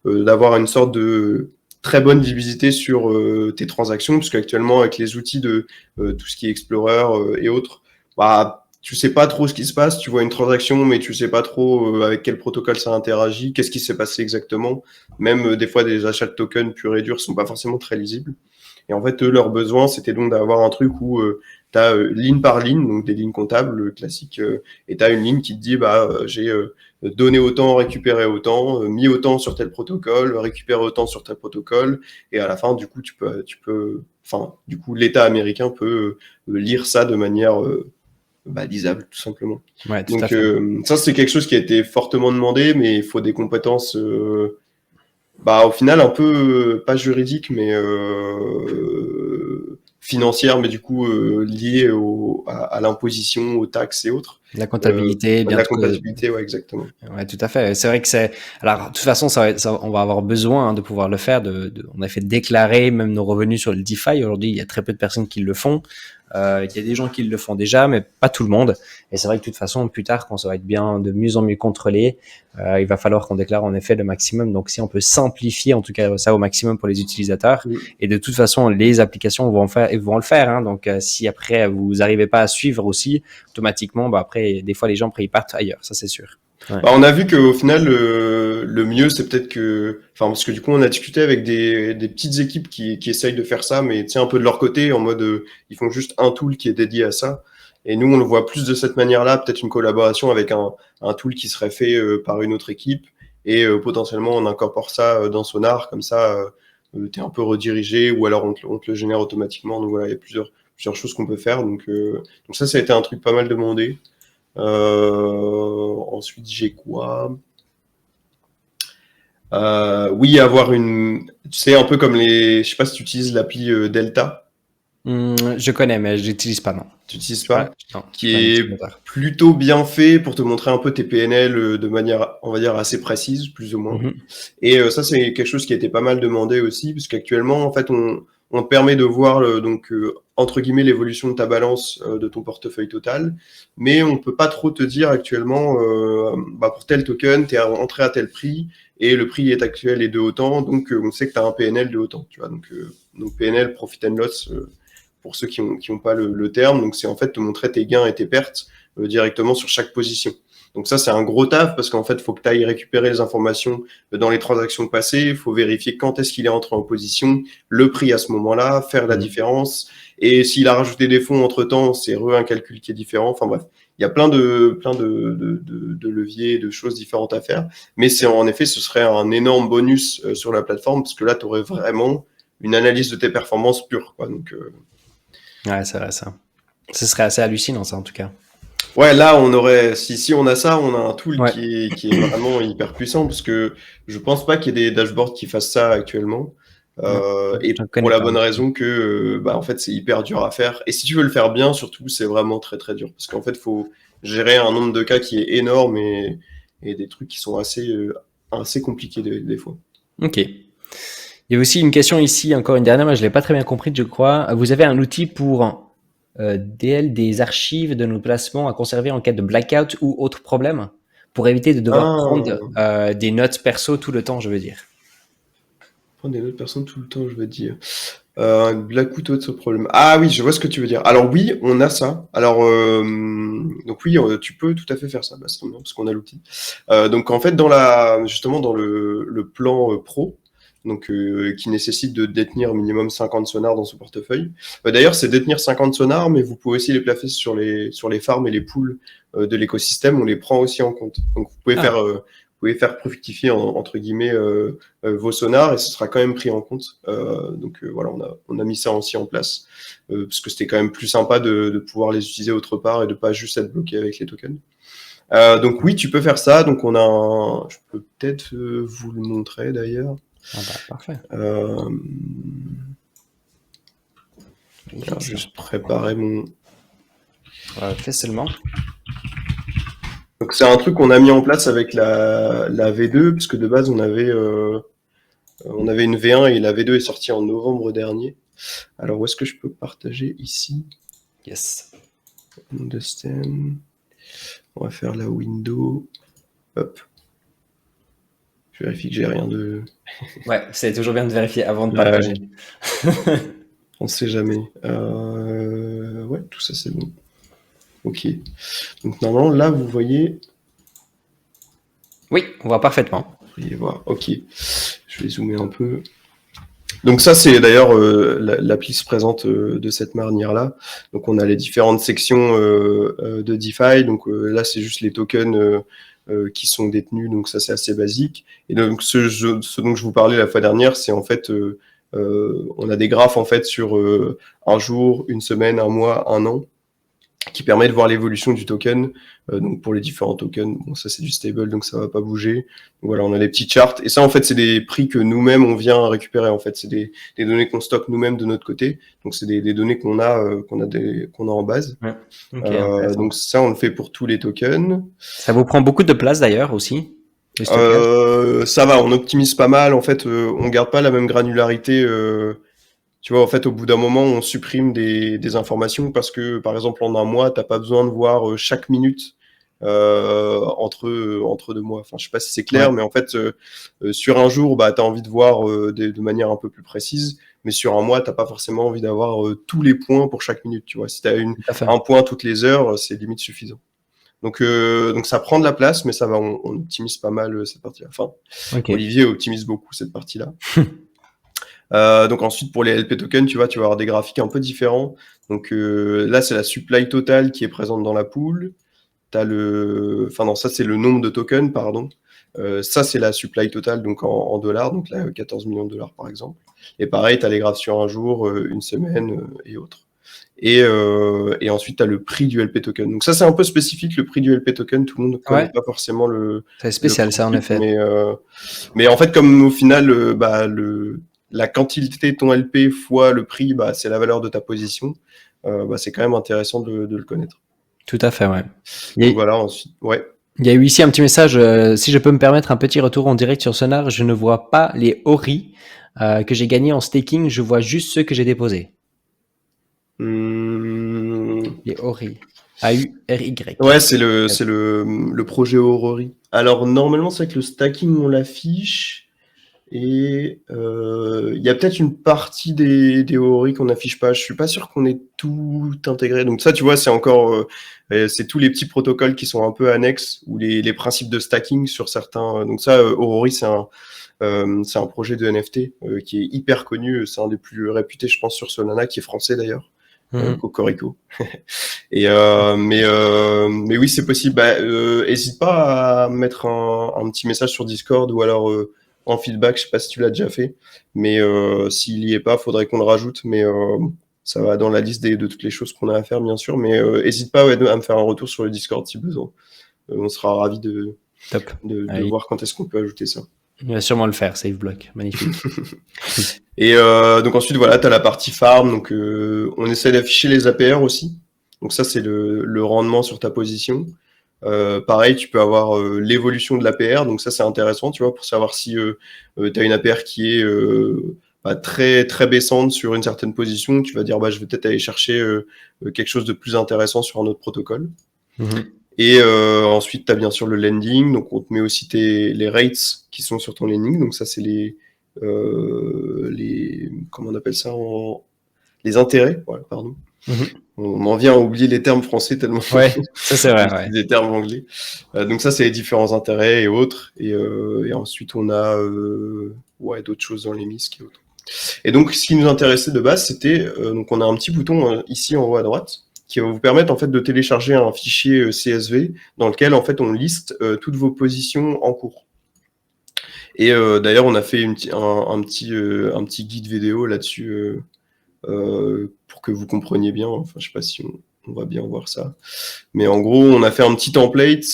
d'avoir une sorte de très bonne visibilité sur tes transactions, puisque actuellement avec les outils de tout ce qui est Explorer et autres, tu sais pas trop ce qui se passe, tu vois une transaction, mais tu sais pas trop avec quel protocole ça interagit, qu'est-ce qui s'est passé exactement. Même des fois, des achats de tokens purs et durs sont pas forcément très lisibles. Et en fait, eux, leur besoin, c'était donc d'avoir un truc où tu as ligne par ligne, donc des lignes comptables classiques, et tu as une ligne qui te dit, j'ai donné autant, récupéré autant, mis autant sur tel protocole, récupéré autant sur tel protocole, et à la fin, du coup, du coup, l'État américain peut lire ça de manière lisable, tout simplement. Ouais, tout donc, ça, c'est quelque chose qui a été fortement demandé, mais il faut des compétences au final un peu pas juridique mais financière, mais du coup liée à l'imposition, aux taxes et autres. La comptabilité, la comptabilité, ouais, exactement. Ouais, tout à fait. C'est vrai que alors, de toute façon, on va avoir besoin de pouvoir le faire. On a fait déclarer même nos revenus sur le DeFi. Aujourd'hui, il y a très peu de personnes qui le font. Il y a des gens qui le font déjà, mais pas tout le monde. Et c'est vrai que de toute façon, plus tard, quand ça va être bien, de mieux en mieux contrôlé, il va falloir qu'on déclare en effet le maximum. Donc, si on peut simplifier, en tout cas, ça au maximum pour les utilisateurs. Et de toute façon, les applications vont le faire. Hein. Donc, si après, vous n'arrivez pas à suivre aussi, automatiquement, après, des fois, les gens, après, ils partent ailleurs. Ça, c'est sûr. Ouais. On a vu qu'au final, le mieux, c'est peut-être parce que du coup, on a discuté avec des petites équipes qui essayent de faire ça, mais un peu de leur côté, en mode, ils font juste un tool qui est dédié à ça. Et nous, on le voit plus de cette manière-là, peut-être une collaboration avec un tool qui serait fait par une autre équipe, et potentiellement, on incorpore ça dans Sonar, comme ça, t'es un peu redirigé, ou alors on te le génère automatiquement. Donc voilà, il y a plusieurs choses qu'on peut faire. Donc ça a été un truc pas mal demandé. Ensuite, j'ai quoi Oui, avoir une, tu sais, un peu comme je sais pas si tu utilises l'appli Delta. Je connais, mais je l'utilise pas, non. Tu n'utilises Je suis pas, pas, non, je suis qui pas un est utilisateur. plutôt bien fait pour te montrer un peu tes PNL de manière, on va dire, assez précise, plus ou moins. Et ça, c'est quelque chose qui a été pas mal demandé aussi, parce qu'actuellement, en fait, on te permet de voir, donc, entre guillemets, l'évolution de ta balance de ton portefeuille total, mais on peut pas trop te dire actuellement, pour tel token, tu es entré à tel prix, et le prix est actuel est de autant, donc on sait que tu as un PNL de autant, tu vois. Donc PNL, Profit and Loss, pour ceux qui ont pas le terme. Donc, c'est en fait te montrer tes gains et tes pertes directement sur chaque position. Donc ça, c'est un gros taf parce qu'en fait, il faut que tu ailles récupérer les informations dans les transactions passées. Il faut vérifier quand est-ce qu'il est entré en position, le prix à ce moment-là, faire la différence. Et s'il a rajouté des fonds entre-temps, c'est un calcul qui est différent. Enfin bref, il y a plein de leviers, de choses différentes à faire. Mais en effet, ce serait un énorme bonus sur la plateforme parce que là, tu aurais vraiment une analyse de tes performances pures, quoi. Donc, Ouais, c'est vrai, ça. Ce serait assez hallucinant, ça, en tout cas. ouais, là, si on a ça, on a un tool Ouais. qui est vraiment hyper puissant parce que je pense pas qu'il y ait des dashboards qui fassent ça actuellement. Non, Et je ne pour connais la pas. bonne raison que, en fait, c'est hyper dur à faire. Et si tu veux le faire bien, surtout, c'est vraiment très très dur parce qu'en fait, faut gérer un nombre de cas qui est énorme et des trucs qui sont assez compliqués des fois. Ok. Il y a aussi une question ici, encore une dernière, moi je l'ai pas très bien compris, je crois. Vous avez un outil pour DL des archives de nos placements à conserver en cas de blackout ou autre problème, pour éviter de devoir prendre Ah, des notes perso tout le temps, je veux dire. prendre des notes personnes tout le temps, je veux dire. Blackout ou autre problème. Ah oui, je vois ce que tu veux dire. Alors oui, on a ça. Alors donc oui, tu peux tout à fait faire ça. Bah, c'est trop bien parce qu'on a l'outil. Donc en fait, justement dans le plan pro, donc qui nécessite de détenir minimum 50 sonars dans son portefeuille. D'ailleurs, c'est détenir 50 sonars, mais vous pouvez aussi les placer sur les farms et les pools de l'écosystème. On les prend aussi en compte. Donc Ah, vous pouvez faire fructifier entre guillemets vos sonars et ce sera quand même pris en compte. Donc voilà, on a mis ça aussi en place parce que c'était quand même plus sympa de pouvoir les utiliser autre part et de pas juste être bloqué avec les tokens. Donc oui, tu peux faire ça. Donc je peux peut-être vous le montrer d'ailleurs. ah bah, parfait. Euh, alors, Magnifique, ça. juste préparer mon. Fais seulement. Donc c'est un truc qu'on a mis en place avec la V2 parce que de base on avait une V1 et la V2 est sortie en novembre dernier. Alors où est-ce que je peux partager ici? Yes. Understand. On va faire la window. Hop. Je vérifie que j'ai rien de. Ouais, c'est toujours bien de vérifier avant de partager. On sait jamais. Ouais, tout ça c'est bon. Ok. Donc normalement là vous voyez. Oui, on voit parfaitement. Vous voyez voir. Ok. Je vais zoomer un peu. Donc ça c'est d'ailleurs l'appli se présente de cette manière-là. Donc on a les différentes sections de DeFi. Donc là c'est juste les tokens qui sont détenus. Donc ça c'est assez basique. Et donc ce dont je vous parlais la fois dernière, c'est en fait on a des graphes en fait sur un jour, une semaine, un mois, un an, qui permet de voir l'évolution du token. Donc pour les différents tokens, bon ça c'est du stable donc ça va pas bouger. Donc, voilà, on a les petits charts et ça en fait c'est des prix que nous-mêmes on vient récupérer en fait, c'est des données qu'on stocke nous-mêmes de notre côté. Donc c'est des données qu'on a en base. Ouais. Ok, intéressant. Donc ça on le fait pour tous les tokens. Ça vous prend beaucoup de place d'ailleurs aussi, le stockage. Ça va, on optimise pas mal en fait, on garde pas la même granularité tu vois, en fait, au bout d'un moment, on supprime des informations parce que, par exemple, en un mois, t'as pas besoin de voir chaque minute entre 2 mois. Enfin, je sais pas si c'est clair, Ouais. mais en fait, sur un jour, bah, tu as envie de voir de manière un peu plus précise, mais sur un mois, t'as pas forcément envie d'avoir tous les points pour chaque minute. Tu vois, si tu as Tout à fait. un point toutes les heures, c'est limite suffisant. Donc ça prend de la place, mais ça va, on optimise pas mal cette partie-là. Enfin, Ok. Olivier optimise beaucoup cette partie-là. Donc ensuite pour les LP tokens, tu vas avoir des graphiques un peu différents. Donc là c'est la supply totale qui est présente dans la pool. Enfin non, ça c'est le nombre de tokens, pardon. Ça c'est la supply totale donc en dollars, donc là 14 millions de dollars par exemple. Et pareil, tu as les graphes sur un jour, une semaine et autres. Et ensuite, tu as le prix du LP token. Donc ça, c'est un peu spécifique, le prix du LP token. Tout le monde ne connaît pas forcément C'est spécial, ça, en effet. Mais en fait, comme au final, la quantité de ton LP fois le prix, c'est la valeur de ta position, c'est quand même intéressant de le connaître. Tout à fait, ouais. Donc voilà, ensuite, ouais. Il y a eu ici un petit message, si je peux me permettre un petit retour en direct sur Sonar, je ne vois pas les ORI que j'ai gagnés en staking, je vois juste ceux que j'ai déposés. Les ORI. A-U-R-Y. Ouais, c'est le projet Aurori. Alors, normalement, c'est avec le stacking, on l'affiche. Et il y a peut-être une partie des ORI qu'on n'affiche pas. Je suis pas sûr qu'on ait tout intégré. Donc ça, tu vois, c'est encore... c'est tous les petits protocoles qui sont un peu annexes, ou les principes de stacking sur certains... Donc ça, Aurori, c'est un projet de NFT qui est hyper connu. C'est un des plus réputés, je pense, sur Solana, qui est français d'ailleurs. Cocorico. Mais oui, c'est possible. Hésite pas à mettre un petit message sur Discord ou alors en feedback. Je sais pas si tu l'as déjà fait, mais s'il y est pas, faudrait qu'on le rajoute. Mais ça va dans la liste de toutes les choses qu'on a à faire, bien sûr. Mais hésite pas à me faire un retour sur le Discord si besoin. On sera ravis de voir quand est-ce qu'on peut ajouter ça. Il va sûrement le faire, SafeBlock. Magnifique. Et donc ensuite, voilà, tu as la partie farm. Donc on essaie d'afficher les APR aussi. Donc ça, c'est le rendement sur ta position. Pareil, tu peux avoir l'évolution de l'APR. Donc ça, c'est intéressant, tu vois, pour savoir si tu as une APR qui est très, très baissante sur une certaine position. Tu vas dire, je vais peut-être aller chercher quelque chose de plus intéressant sur un autre protocole. Et ensuite, tu as bien sûr le lending. Donc on te met aussi les rates qui sont sur ton lending. Donc ça, c'est les comment on appelle ça, les intérêts, voilà, pardon. On en vient à oublier les termes français tellement. Ouais, ça c'est vrai. Ouais. Des termes anglais. Donc ça, c'est les différents intérêts et autres. Et ensuite, on a d'autres choses dans les MISC et autres. Et donc, ce qui nous intéressait de base, c'était donc on a un petit bouton ici en haut à droite qui va vous permettre en fait de télécharger un fichier CSV dans lequel en fait on liste toutes vos positions en cours. Et d'ailleurs, on a fait un petit guide vidéo là-dessus pour que vous compreniez bien. Enfin, je sais pas si on va bien voir ça. Mais en gros, on a fait un petit template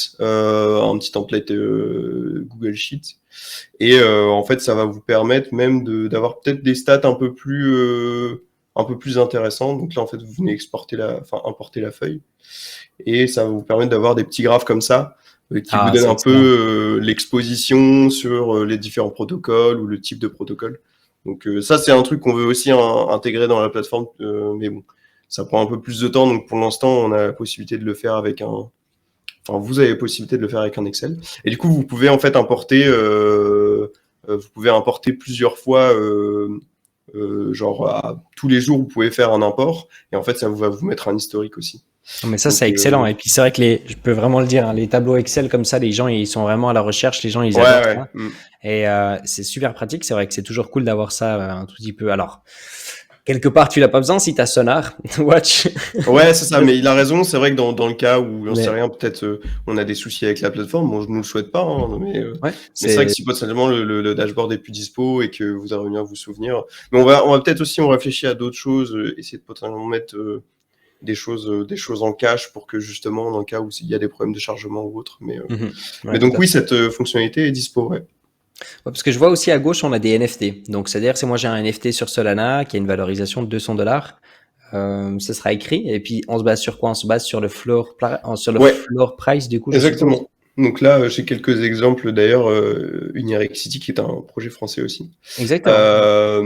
Google Sheet. Et en fait, ça va vous permettre même d'avoir peut-être des stats un peu plus intéressantes. Donc là, en fait, vous venez importer la feuille. Et ça va vous permettre d'avoir des petits graphes comme ça qui vous donnent un peu l'exposition sur les différents protocoles ou le type de protocole. Donc ça, c'est un truc qu'on veut aussi intégrer dans la plateforme, mais bon, ça prend un peu plus de temps. Donc pour l'instant, on a la possibilité de le faire avec vous avez la possibilité de le faire avec un Excel. Et du coup, vous pouvez en fait importer plusieurs fois, tous les jours, vous pouvez faire un import. Et en fait, ça va vous mettre un historique aussi. Mais ça, c'est excellent. Et puis, c'est vrai que je peux vraiment le dire, hein, les tableaux Excel comme ça, les gens, ils sont vraiment à la recherche. Les gens, ils adorent ça. Et c'est super pratique. C'est vrai que c'est toujours cool d'avoir ça un tout petit peu. Alors, quelque part, tu l'as pas besoin si tu as Sonar, Watch. Ouais, c'est ça. Mais il a raison. C'est vrai que dans le cas où on sait rien, peut-être on a des soucis avec la plateforme. Bon, je ne le souhaite pas. Hein, mais c'est vrai que si potentiellement le dashboard est plus dispo et que vous allez venir vous souvenir. Mais on va peut-être aussi, on réfléchit à d'autres choses, essayer de potentiellement mettre des choses en cache pour que justement dans le cas où il y a des problèmes de chargement ou autre. Mais donc oui, cette fonctionnalité est dispo. Ouais. Parce que je vois aussi à gauche, on a des NFT. Donc c'est-à-dire que moi j'ai un NFT sur Solana qui a une valorisation de $200. Ce sera écrit. Et puis on se base sur quoi? On se base sur le floor price du coup. Exactement. Donc là, j'ai quelques exemples d'ailleurs. Unirect City qui est un projet français aussi. Exactement.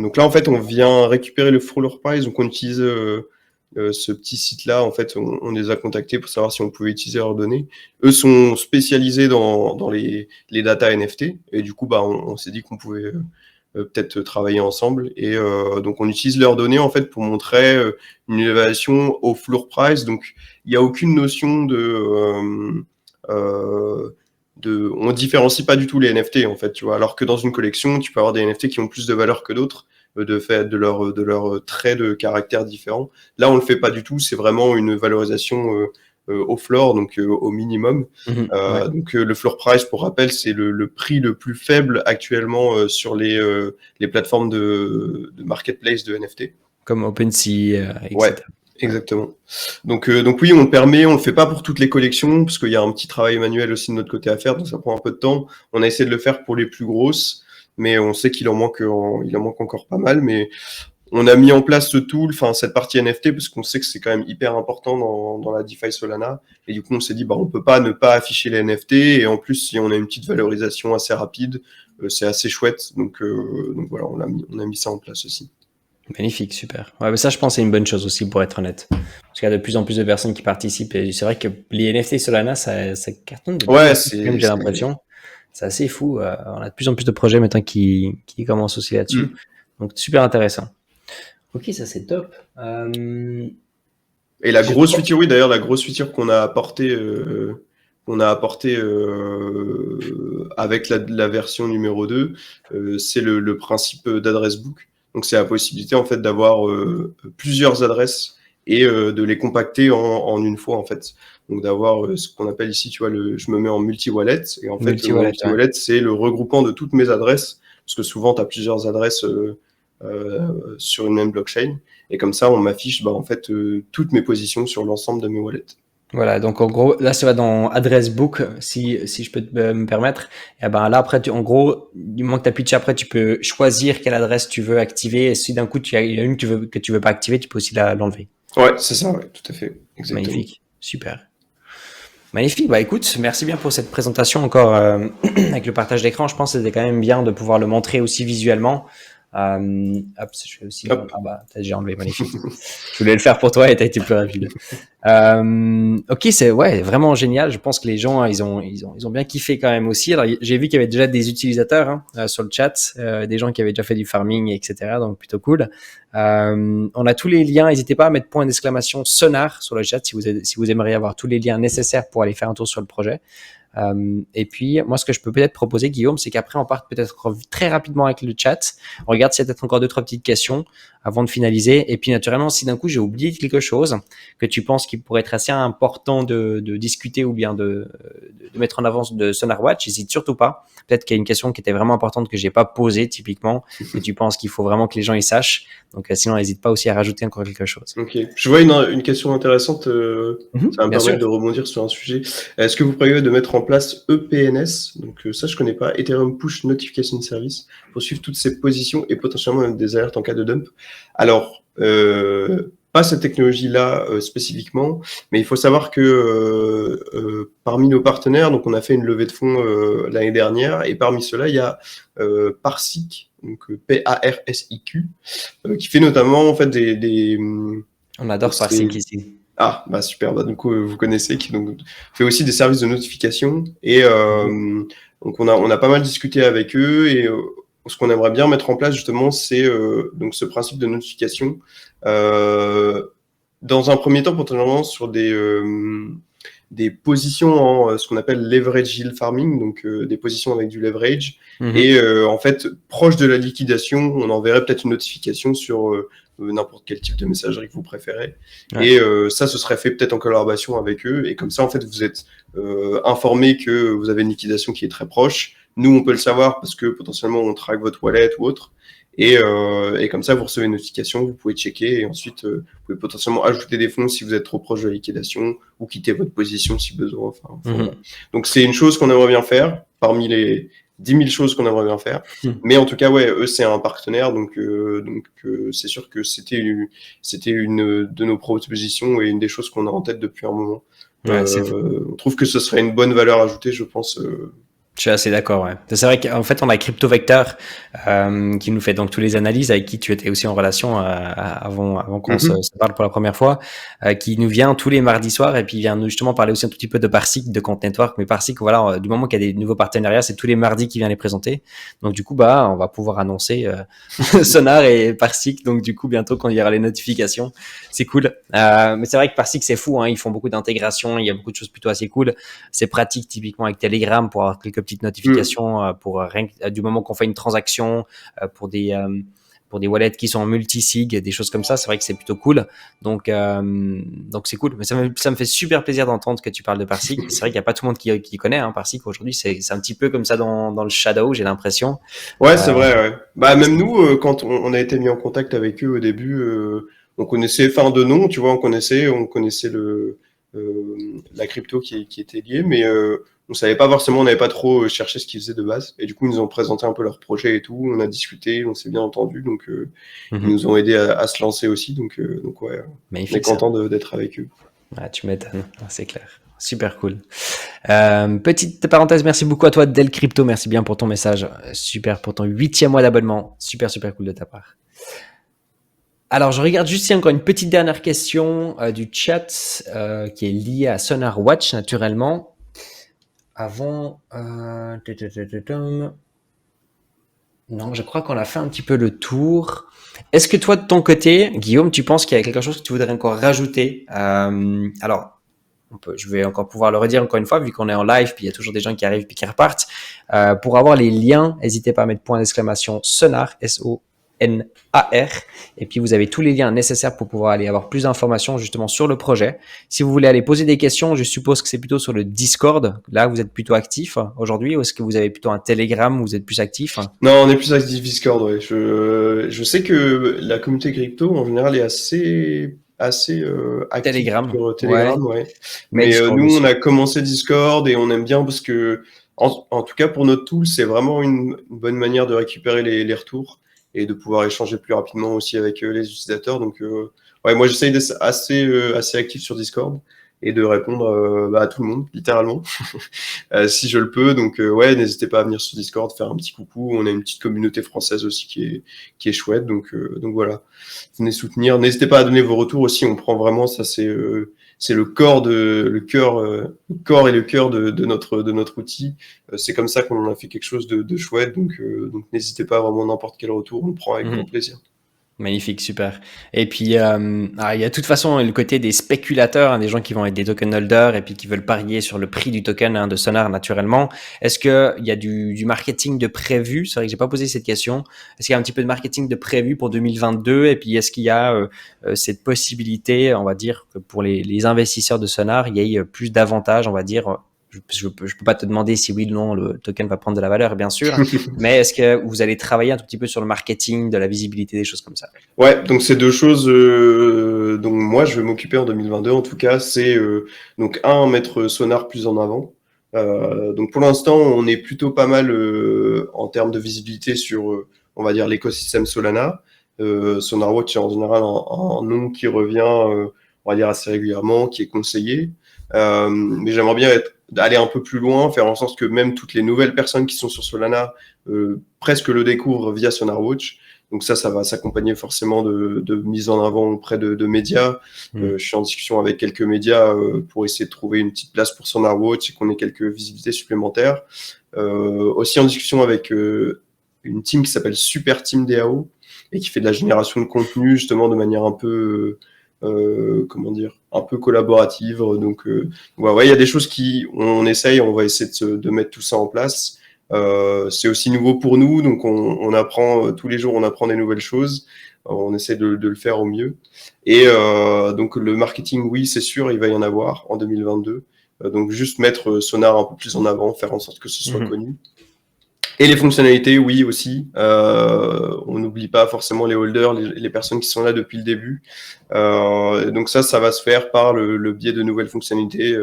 Donc là, en fait, on vient récupérer le floor price. Donc on utilise ce petit site-là. En fait, on les a contactés pour savoir si on pouvait utiliser leurs données. Eux sont spécialisés dans les data NFT. Et du coup, on s'est dit qu'on pouvait peut-être travailler ensemble. Et donc, on utilise leurs données en fait pour montrer une évaluation au floor price. Donc, il n'y a aucune notion on différencie pas du tout les NFT en fait, tu vois. Alors que dans une collection, tu peux avoir des NFT qui ont plus de valeur que d'autres de fait de leur traits de caractère différents. Là, on le fait pas du tout. C'est vraiment une valorisation au floor, donc au minimum. Donc le floor price, pour rappel, c'est le prix le plus faible actuellement sur les plateformes de marketplace de NFT. Comme OpenSea, Ouais, etc. exactement. Donc oui, on le permet, on le fait pas pour toutes les collections, parce qu'il y a un petit travail manuel aussi de notre côté à faire, donc ça prend un peu de temps. On a essayé de le faire pour les plus grosses, mais on sait qu'il en manque, il en manque encore pas mal, mais on a mis en place ce tool, enfin cette partie NFT, parce qu'on sait que c'est quand même hyper important dans la DeFi Solana. Et du coup, on s'est dit, bah, on peut pas ne pas afficher les NFT. Et en plus, si on a une petite valorisation assez rapide, c'est assez chouette. Donc voilà, on a mis ça en place aussi. Magnifique, super. Ouais, mais ça, je pense, c'est une bonne chose aussi, pour être honnête. Parce qu'il y a de plus en plus de personnes qui participent. Et c'est vrai que les NFT Solana, ça cartonne de plus Ouais, en plus, même, c'est, j'ai c'est... l'impression. C'est assez fou. On a de plus en plus de projets maintenant qui commencent aussi là-dessus. Mm. Donc, super intéressant. Ok, ça, c'est top. Et la Je grosse trouve... feature, oui, d'ailleurs, la grosse feature qu'on a apporté avec la version numéro 2, c'est le principe d'adresse book. Donc, c'est la possibilité, en fait, d'avoir plusieurs adresses et de les compacter en une fois, en fait. Donc, d'avoir ce qu'on appelle ici, tu vois, je me mets en multi-wallet. Et en fait, mon Multi-wallet, ouais. multi-wallet, c'est le regroupement de toutes mes adresses. Parce que souvent, tu as plusieurs adresses sur une même blockchain. Et comme ça, on m'affiche en fait toutes mes positions sur l'ensemble de mes wallets. Voilà, donc en gros, là, ça va dans Address Book, si je peux me permettre. Et ben là, après, en gros, du moment que tu appuies dessus, après, tu peux choisir quelle adresse tu veux activer. Et si d'un coup, il y a une que tu veux pas activer, tu peux aussi l'enlever. Ouais, c'est ça, ouais, tout à fait, exactement. Magnifique, super. Magnifique, bah écoute, merci bien pour cette présentation encore avec le partage d'écran. Je pense que c'était quand même bien de pouvoir le montrer aussi visuellement. Hop, je fais aussi. Hop. Ah bah, t'as déjà enlevé, magnifique. Je voulais le faire pour toi et t'as été plus rapide. Ok, c'est ouais, vraiment génial. Je pense que les gens, ils ont bien kiffé quand même aussi. Alors, j'ai vu qu'il y avait déjà des utilisateurs sur le chat, des gens qui avaient déjà fait du farming, etc. Donc plutôt cool. On a tous les liens. N'hésitez pas à mettre point d'exclamation Sonar sur le chat si vous aimeriez avoir tous les liens nécessaires pour aller faire un tour sur le projet. Et puis, moi, ce que je peux peut-être proposer, Guillaume, c'est qu'après, on parte peut-être très rapidement avec le chat. On regarde s'il y a peut-être encore 2-3 petites questions avant de finaliser. Et puis, naturellement, si d'un coup, j'ai oublié quelque chose que tu penses qu'il pourrait être assez important de discuter ou bien de mettre en avance de SonarWatch, n'hésite surtout pas. Peut-être qu'il y a une question qui était vraiment importante que j'ai pas posée, typiquement, et tu penses qu'il faut vraiment que les gens y sachent. Donc, sinon, n'hésite pas aussi à rajouter encore quelque chose. Ok. Je vois une question intéressante. Ça va me Bien permettre sûr. de rebondir sur un sujet. Est-ce que vous prévoyez de mettre en place EPNS? Donc ça, je connais pas. Ethereum Push Notification Service pour suivre toutes ces positions et potentiellement même des alertes en cas de dump. Alors, pas cette technologie-là spécifiquement, mais il faut savoir que parmi nos partenaires, donc on a fait une levée de fonds l'année dernière, et parmi ceux-là, il y a Parsiq, donc P-A-R-S-I-Q, qui fait notamment en fait On adore Parsec ici. ah bah super, bah, du coup vous connaissez, qui donc fait aussi des services de notification, et donc on a pas mal discuté avec eux, et ce qu'on aimerait bien mettre en place justement, c'est donc ce principe de notification dans un premier temps potentiellement sur des positions en ce qu'on appelle leverage yield farming, donc des positions avec du leverage. Et en fait, proche de la liquidation, on enverrait peut-être une notification sur n'importe quel type de messagerie que vous préférez. Ouais. Et ça, ce serait fait peut-être en collaboration avec eux. Et comme ça, en fait, vous êtes informé que vous avez une liquidation qui est très proche. Nous, on peut le savoir parce que potentiellement, on traque votre wallet ou autre. Et comme ça, vous recevez une notification, vous pouvez checker, et ensuite, vous pouvez potentiellement ajouter des fonds si vous êtes trop proche de la liquidation, ou quitter votre position si besoin. Enfin, voilà. Donc, c'est une chose qu'on aimerait bien faire, parmi les 10 000 choses qu'on aimerait bien faire. Mais en tout cas, ouais, eux, c'est un partenaire, donc c'est sûr que c'était une de nos propositions et une des choses qu'on a en tête depuis un moment. Ouais, on trouve que ce serait une bonne valeur ajoutée, je pense. Je suis assez d'accord, ouais. C'est vrai qu'en fait, on a CryptoVector qui nous fait donc toutes les analyses, avec qui tu étais aussi en relation avant qu'on se parle pour la première fois, qui nous vient tous les mardis soirs, et puis il vient nous justement parler aussi un tout petit peu de Parsec, de Compte Network. Mais Parsec, voilà, du moment qu'il y a des nouveaux partenariats, c'est tous les mardis qu'il vient les présenter. Donc du coup, bah, on va pouvoir annoncer Sonar et Parsec. Donc du coup, bientôt quand il y aura les notifications, c'est cool. Mais c'est vrai que Parsec, c'est fou, hein. Ils font beaucoup d'intégration, il y a beaucoup de choses plutôt assez cool. C'est pratique typiquement avec Telegram pour avoir quelques petites notifications pour rien du moment qu'on fait une transaction, pour des pour des wallets qui sont en multi-sig, des choses comme ça. C'est vrai que c'est plutôt cool. Donc c'est cool. Mais ça me fait super plaisir d'entendre que tu parles de Parsec. C'est vrai qu'il n'y a pas tout le monde qui connaît Parsec aujourd'hui. C'est un petit peu comme ça dans le shadow, j'ai l'impression. Ouais, c'est vrai, ouais. Bah, même nous, quand on a été mis en contact avec eux au début, on connaissait, enfin, de nom, tu vois, on connaissait la crypto qui était liée, mais on savait pas forcément, on n'avait pas trop cherché ce qu'ils faisaient de base. Et du coup, ils nous ont présenté un peu leur projet et tout, on a discuté, on s'est bien entendu, donc ils nous ont aidé à se lancer aussi, donc ouais, on est Magnifique ça. content d'être avec eux. Ah, tu m'étonnes, c'est clair. Super cool. Petite parenthèse, merci beaucoup à toi Del Crypto, merci bien pour ton message. Super pour ton 8e mois d'abonnement. Super cool de ta part. Alors, je regarde juste ici encore une petite dernière question du chat qui est liée à Sonar Watch naturellement. Avant... Non, je crois qu'on a fait un petit peu le tour. Est-ce que toi, de ton côté, Guillaume, tu penses qu'il y a quelque chose que tu voudrais encore rajouter alors, je vais encore pouvoir le redire encore une fois, vu qu'on est en live, puis il y a toujours des gens qui arrivent puis qui repartent. Pour avoir les liens, n'hésitez pas à mettre point d'exclamation Sonar, S-O-N-A-R, et puis vous avez tous les liens nécessaires pour pouvoir aller avoir plus d'informations justement sur le projet. Si vous voulez aller poser des questions, je suppose que c'est plutôt sur le Discord. Là, vous êtes plutôt actif aujourd'hui, ou est-ce que vous avez plutôt un Telegram où vous êtes plus actif? Non, on est plus actif Discord, ouais. Je sais que la communauté crypto, en général, est assez active Telegram, sur ouais. Telegram, ouais. Mais Mais Discord nous, on aussi. a commencé Discord et on aime bien parce que, en tout cas pour notre tool, c'est vraiment une bonne manière de récupérer les retours et de pouvoir échanger plus rapidement aussi avec les utilisateurs. Donc, ouais, moi, j'essaye d'être assez actif sur Discord et de répondre à tout le monde, littéralement, si je le peux. Donc, ouais, n'hésitez pas à venir sur Discord, faire un petit coucou. On a une petite communauté française aussi qui est chouette. Donc voilà, venez soutenir. N'hésitez pas à donner vos retours aussi. On prend vraiment ça, c'est le corps le corps et le cœur de notre outil. C'est comme ça qu'on en a fait quelque chose de chouette. Donc n'hésitez pas, vraiment n'importe quel retour, on le prend avec grand plaisir. Magnifique, super. Et puis, il y a de toute façon le côté des spéculateurs, des gens qui vont être des token holders et puis qui veulent parier sur le prix du token de Sonar naturellement. Est-ce qu'il y a du marketing de prévu? C'est vrai que j'ai pas posé cette question. Est-ce qu'il y a un petit peu de marketing de prévu pour 2022? Et puis, est-ce qu'il y a cette possibilité, on va dire, que pour les investisseurs de Sonar, il y ait plus d'avantages, on va dire. Je peux pas te demander si oui ou non le token va prendre de la valeur, bien sûr, mais est-ce que vous allez travailler un tout petit peu sur le marketing, de la visibilité, des choses comme ça? Ouais, donc c'est deux choses dont moi je vais m'occuper en 2022 en tout cas, c'est donc mettre Sonar plus en avant. Donc pour l'instant, on est plutôt pas mal en termes de visibilité sur, on va dire, l'écosystème Solana. SonarWatch est en général un nom qui revient, on va dire, assez régulièrement, qui est conseillé. Mais j'aimerais bien aller un peu plus loin, faire en sorte que même toutes les nouvelles personnes qui sont sur Solana presque le découvrent via SonarWatch. Donc ça va s'accompagner forcément de mise en avant auprès de médias. Je suis en discussion avec quelques médias pour essayer de trouver une petite place pour SonarWatch et qu'on ait quelques visibilités supplémentaires. Aussi en discussion avec une team qui s'appelle Super Team DAO et qui fait de la génération de contenu justement de manière un peu comment dire, un peu collaborative. Donc ouais, il y a des choses on essaye, on va essayer de mettre tout ça en place. C'est aussi nouveau pour nous, donc on apprend tous les jours, on apprend des nouvelles choses. On essaie de le faire au mieux. Et donc le marketing, oui, c'est sûr, il va y en avoir en 2022. Donc juste mettre Sonar un peu plus en avant, faire en sorte que ce soit connu. Et les fonctionnalités, oui, aussi. On n'oublie pas forcément les holders, les personnes qui sont là depuis le début. Donc ça va se faire par le biais de nouvelles fonctionnalités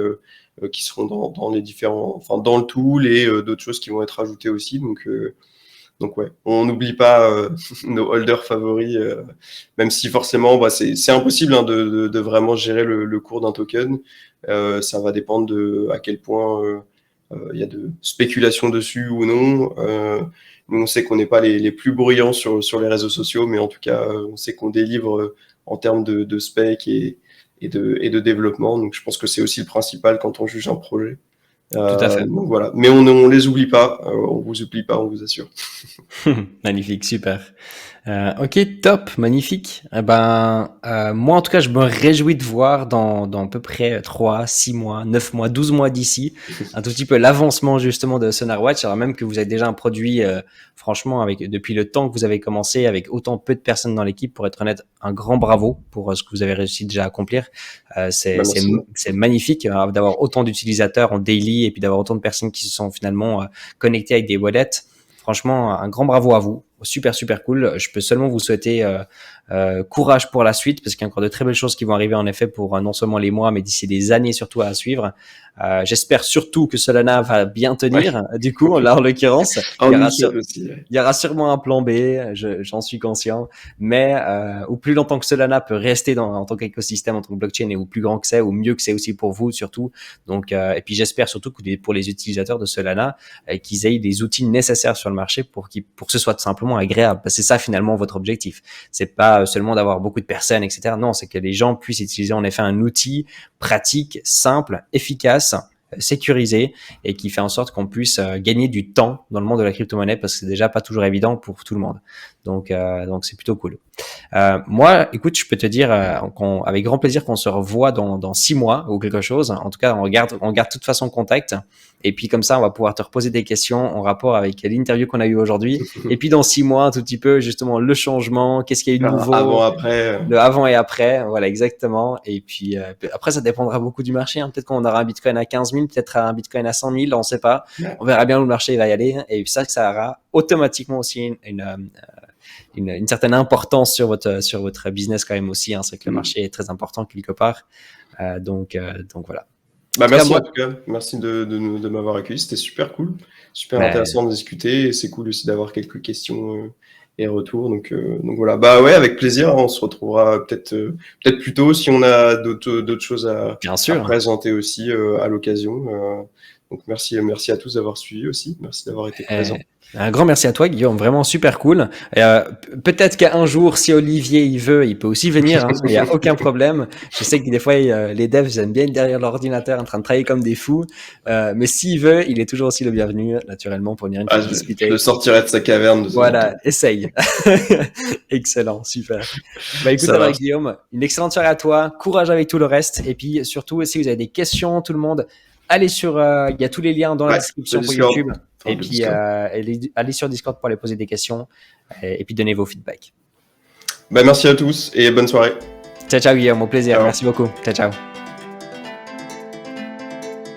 qui seront dans les différents, enfin dans le tool et d'autres choses qui vont être ajoutées aussi. Donc ouais, on n'oublie pas nos holders favoris, même si forcément c'est impossible de vraiment gérer le cours d'un token. Ça va dépendre de à quel point il y a de spéculation dessus ou non. Nous, on sait qu'on n'est pas les plus bruyants sur les réseaux sociaux, mais en tout cas, on sait qu'on délivre en termes de spec et de développement. Donc, je pense que c'est aussi le principal quand on juge un projet. Tout à fait. Donc voilà. Mais on les oublie pas. On vous oublie pas, on vous assure. Magnifique, super. Ok, top, magnifique. Moi, en tout cas, je me réjouis de voir dans à peu près 3, 6 mois, 9 mois, 12 mois d'ici, un tout petit peu l'avancement justement de SonarWatch, alors même que vous avez déjà un produit, franchement, depuis le temps que vous avez commencé, avec autant peu de personnes dans l'équipe, pour être honnête, un grand bravo pour ce que vous avez réussi déjà à accomplir. Merci. C'est magnifique d'avoir autant d'utilisateurs en daily et puis d'avoir autant de personnes qui se sont finalement connectées avec des wallets. Franchement, un grand bravo à vous. Super, super cool. Je peux seulement vous souhaiter courage pour la suite, parce qu'il y a encore de très belles choses qui vont arriver en effet pour non seulement les mois, mais d'ici des années surtout à suivre. J'espère surtout que Solana va bien tenir. Ouais. Du coup, là en l'occurrence, En nickel aussi. il y aura sûrement un plan B, j'en suis conscient, mais au plus longtemps que Solana peut rester en tant qu'écosystème, en tant que blockchain, et au plus grand que c'est, au mieux que c'est aussi pour vous surtout. Donc, et puis j'espère surtout que pour les utilisateurs de Solana, qu'ils aient les outils nécessaires sur le marché pour que ce soit tout simplement agréable. Parce que c'est ça finalement votre objectif. C'est pas seulement d'avoir beaucoup de personnes, etc. Non, c'est que les gens puissent utiliser en effet un outil pratique, simple, efficace, sécurisé, et qui fait en sorte qu'on puisse gagner du temps dans le monde de la crypto-monnaie, parce que c'est déjà pas toujours évident pour tout le monde. Donc c'est plutôt cool. Moi, écoute, je peux te dire avec grand plaisir qu'on se revoit dans 6 mois ou quelque chose. En tout cas, on garde de toute façon contact. Et puis comme ça, on va pouvoir te reposer des questions en rapport avec l'interview qu'on a eue aujourd'hui. Et puis dans 6 mois, un tout petit peu, justement, le changement, qu'est-ce qu'il y a eu de nouveau, avant, après. le avant et après, voilà, exactement. Et puis après, ça dépendra beaucoup du marché. Hein. Peut-être qu'on aura un Bitcoin à 15 000, peut-être un Bitcoin à 100 000, on ne sait pas. On verra bien où le marché va y aller. Et ça aura automatiquement aussi une certaine importance sur votre business quand même aussi. Hein. C'est que le marché est très important quelque part. Donc voilà. Merci en tout cas. Merci de m'avoir accueilli. C'était super cool. Super intéressant de discuter. Et c'est cool aussi d'avoir quelques questions et retours. Donc voilà. Bah ouais, avec plaisir. On se retrouvera peut-être plus tôt si on a d'autres choses à présenter aussi à l'occasion. Donc merci à tous d'avoir suivi aussi. Merci d'avoir été présents. Un grand merci à toi, Guillaume, vraiment super cool. Peut-être qu'un jour, si Olivier il veut, il peut aussi venir, hein, il n'y a aucun problème. Je sais que des fois, les devs ils aiment bien être derrière l'ordinateur en train de travailler comme des fous, mais s'il veut, il est toujours aussi le bienvenu, naturellement, pour venir discuter. Je le sortirai de sa caverne. Voilà, essaye. Excellent, super. Bah écoute, alors, Guillaume, une excellente soirée à toi, courage avec tout le reste, et puis surtout, si vous avez des questions, tout le monde, allez sur, il y a tous les liens dans la description pour YouTube. Et puis, allez sur Discord pour aller poser des questions et puis donnez vos feedbacks. Bah, merci à tous et bonne soirée. Ciao, ciao Guillaume, au plaisir. Ciao. Merci beaucoup. Ciao, ciao.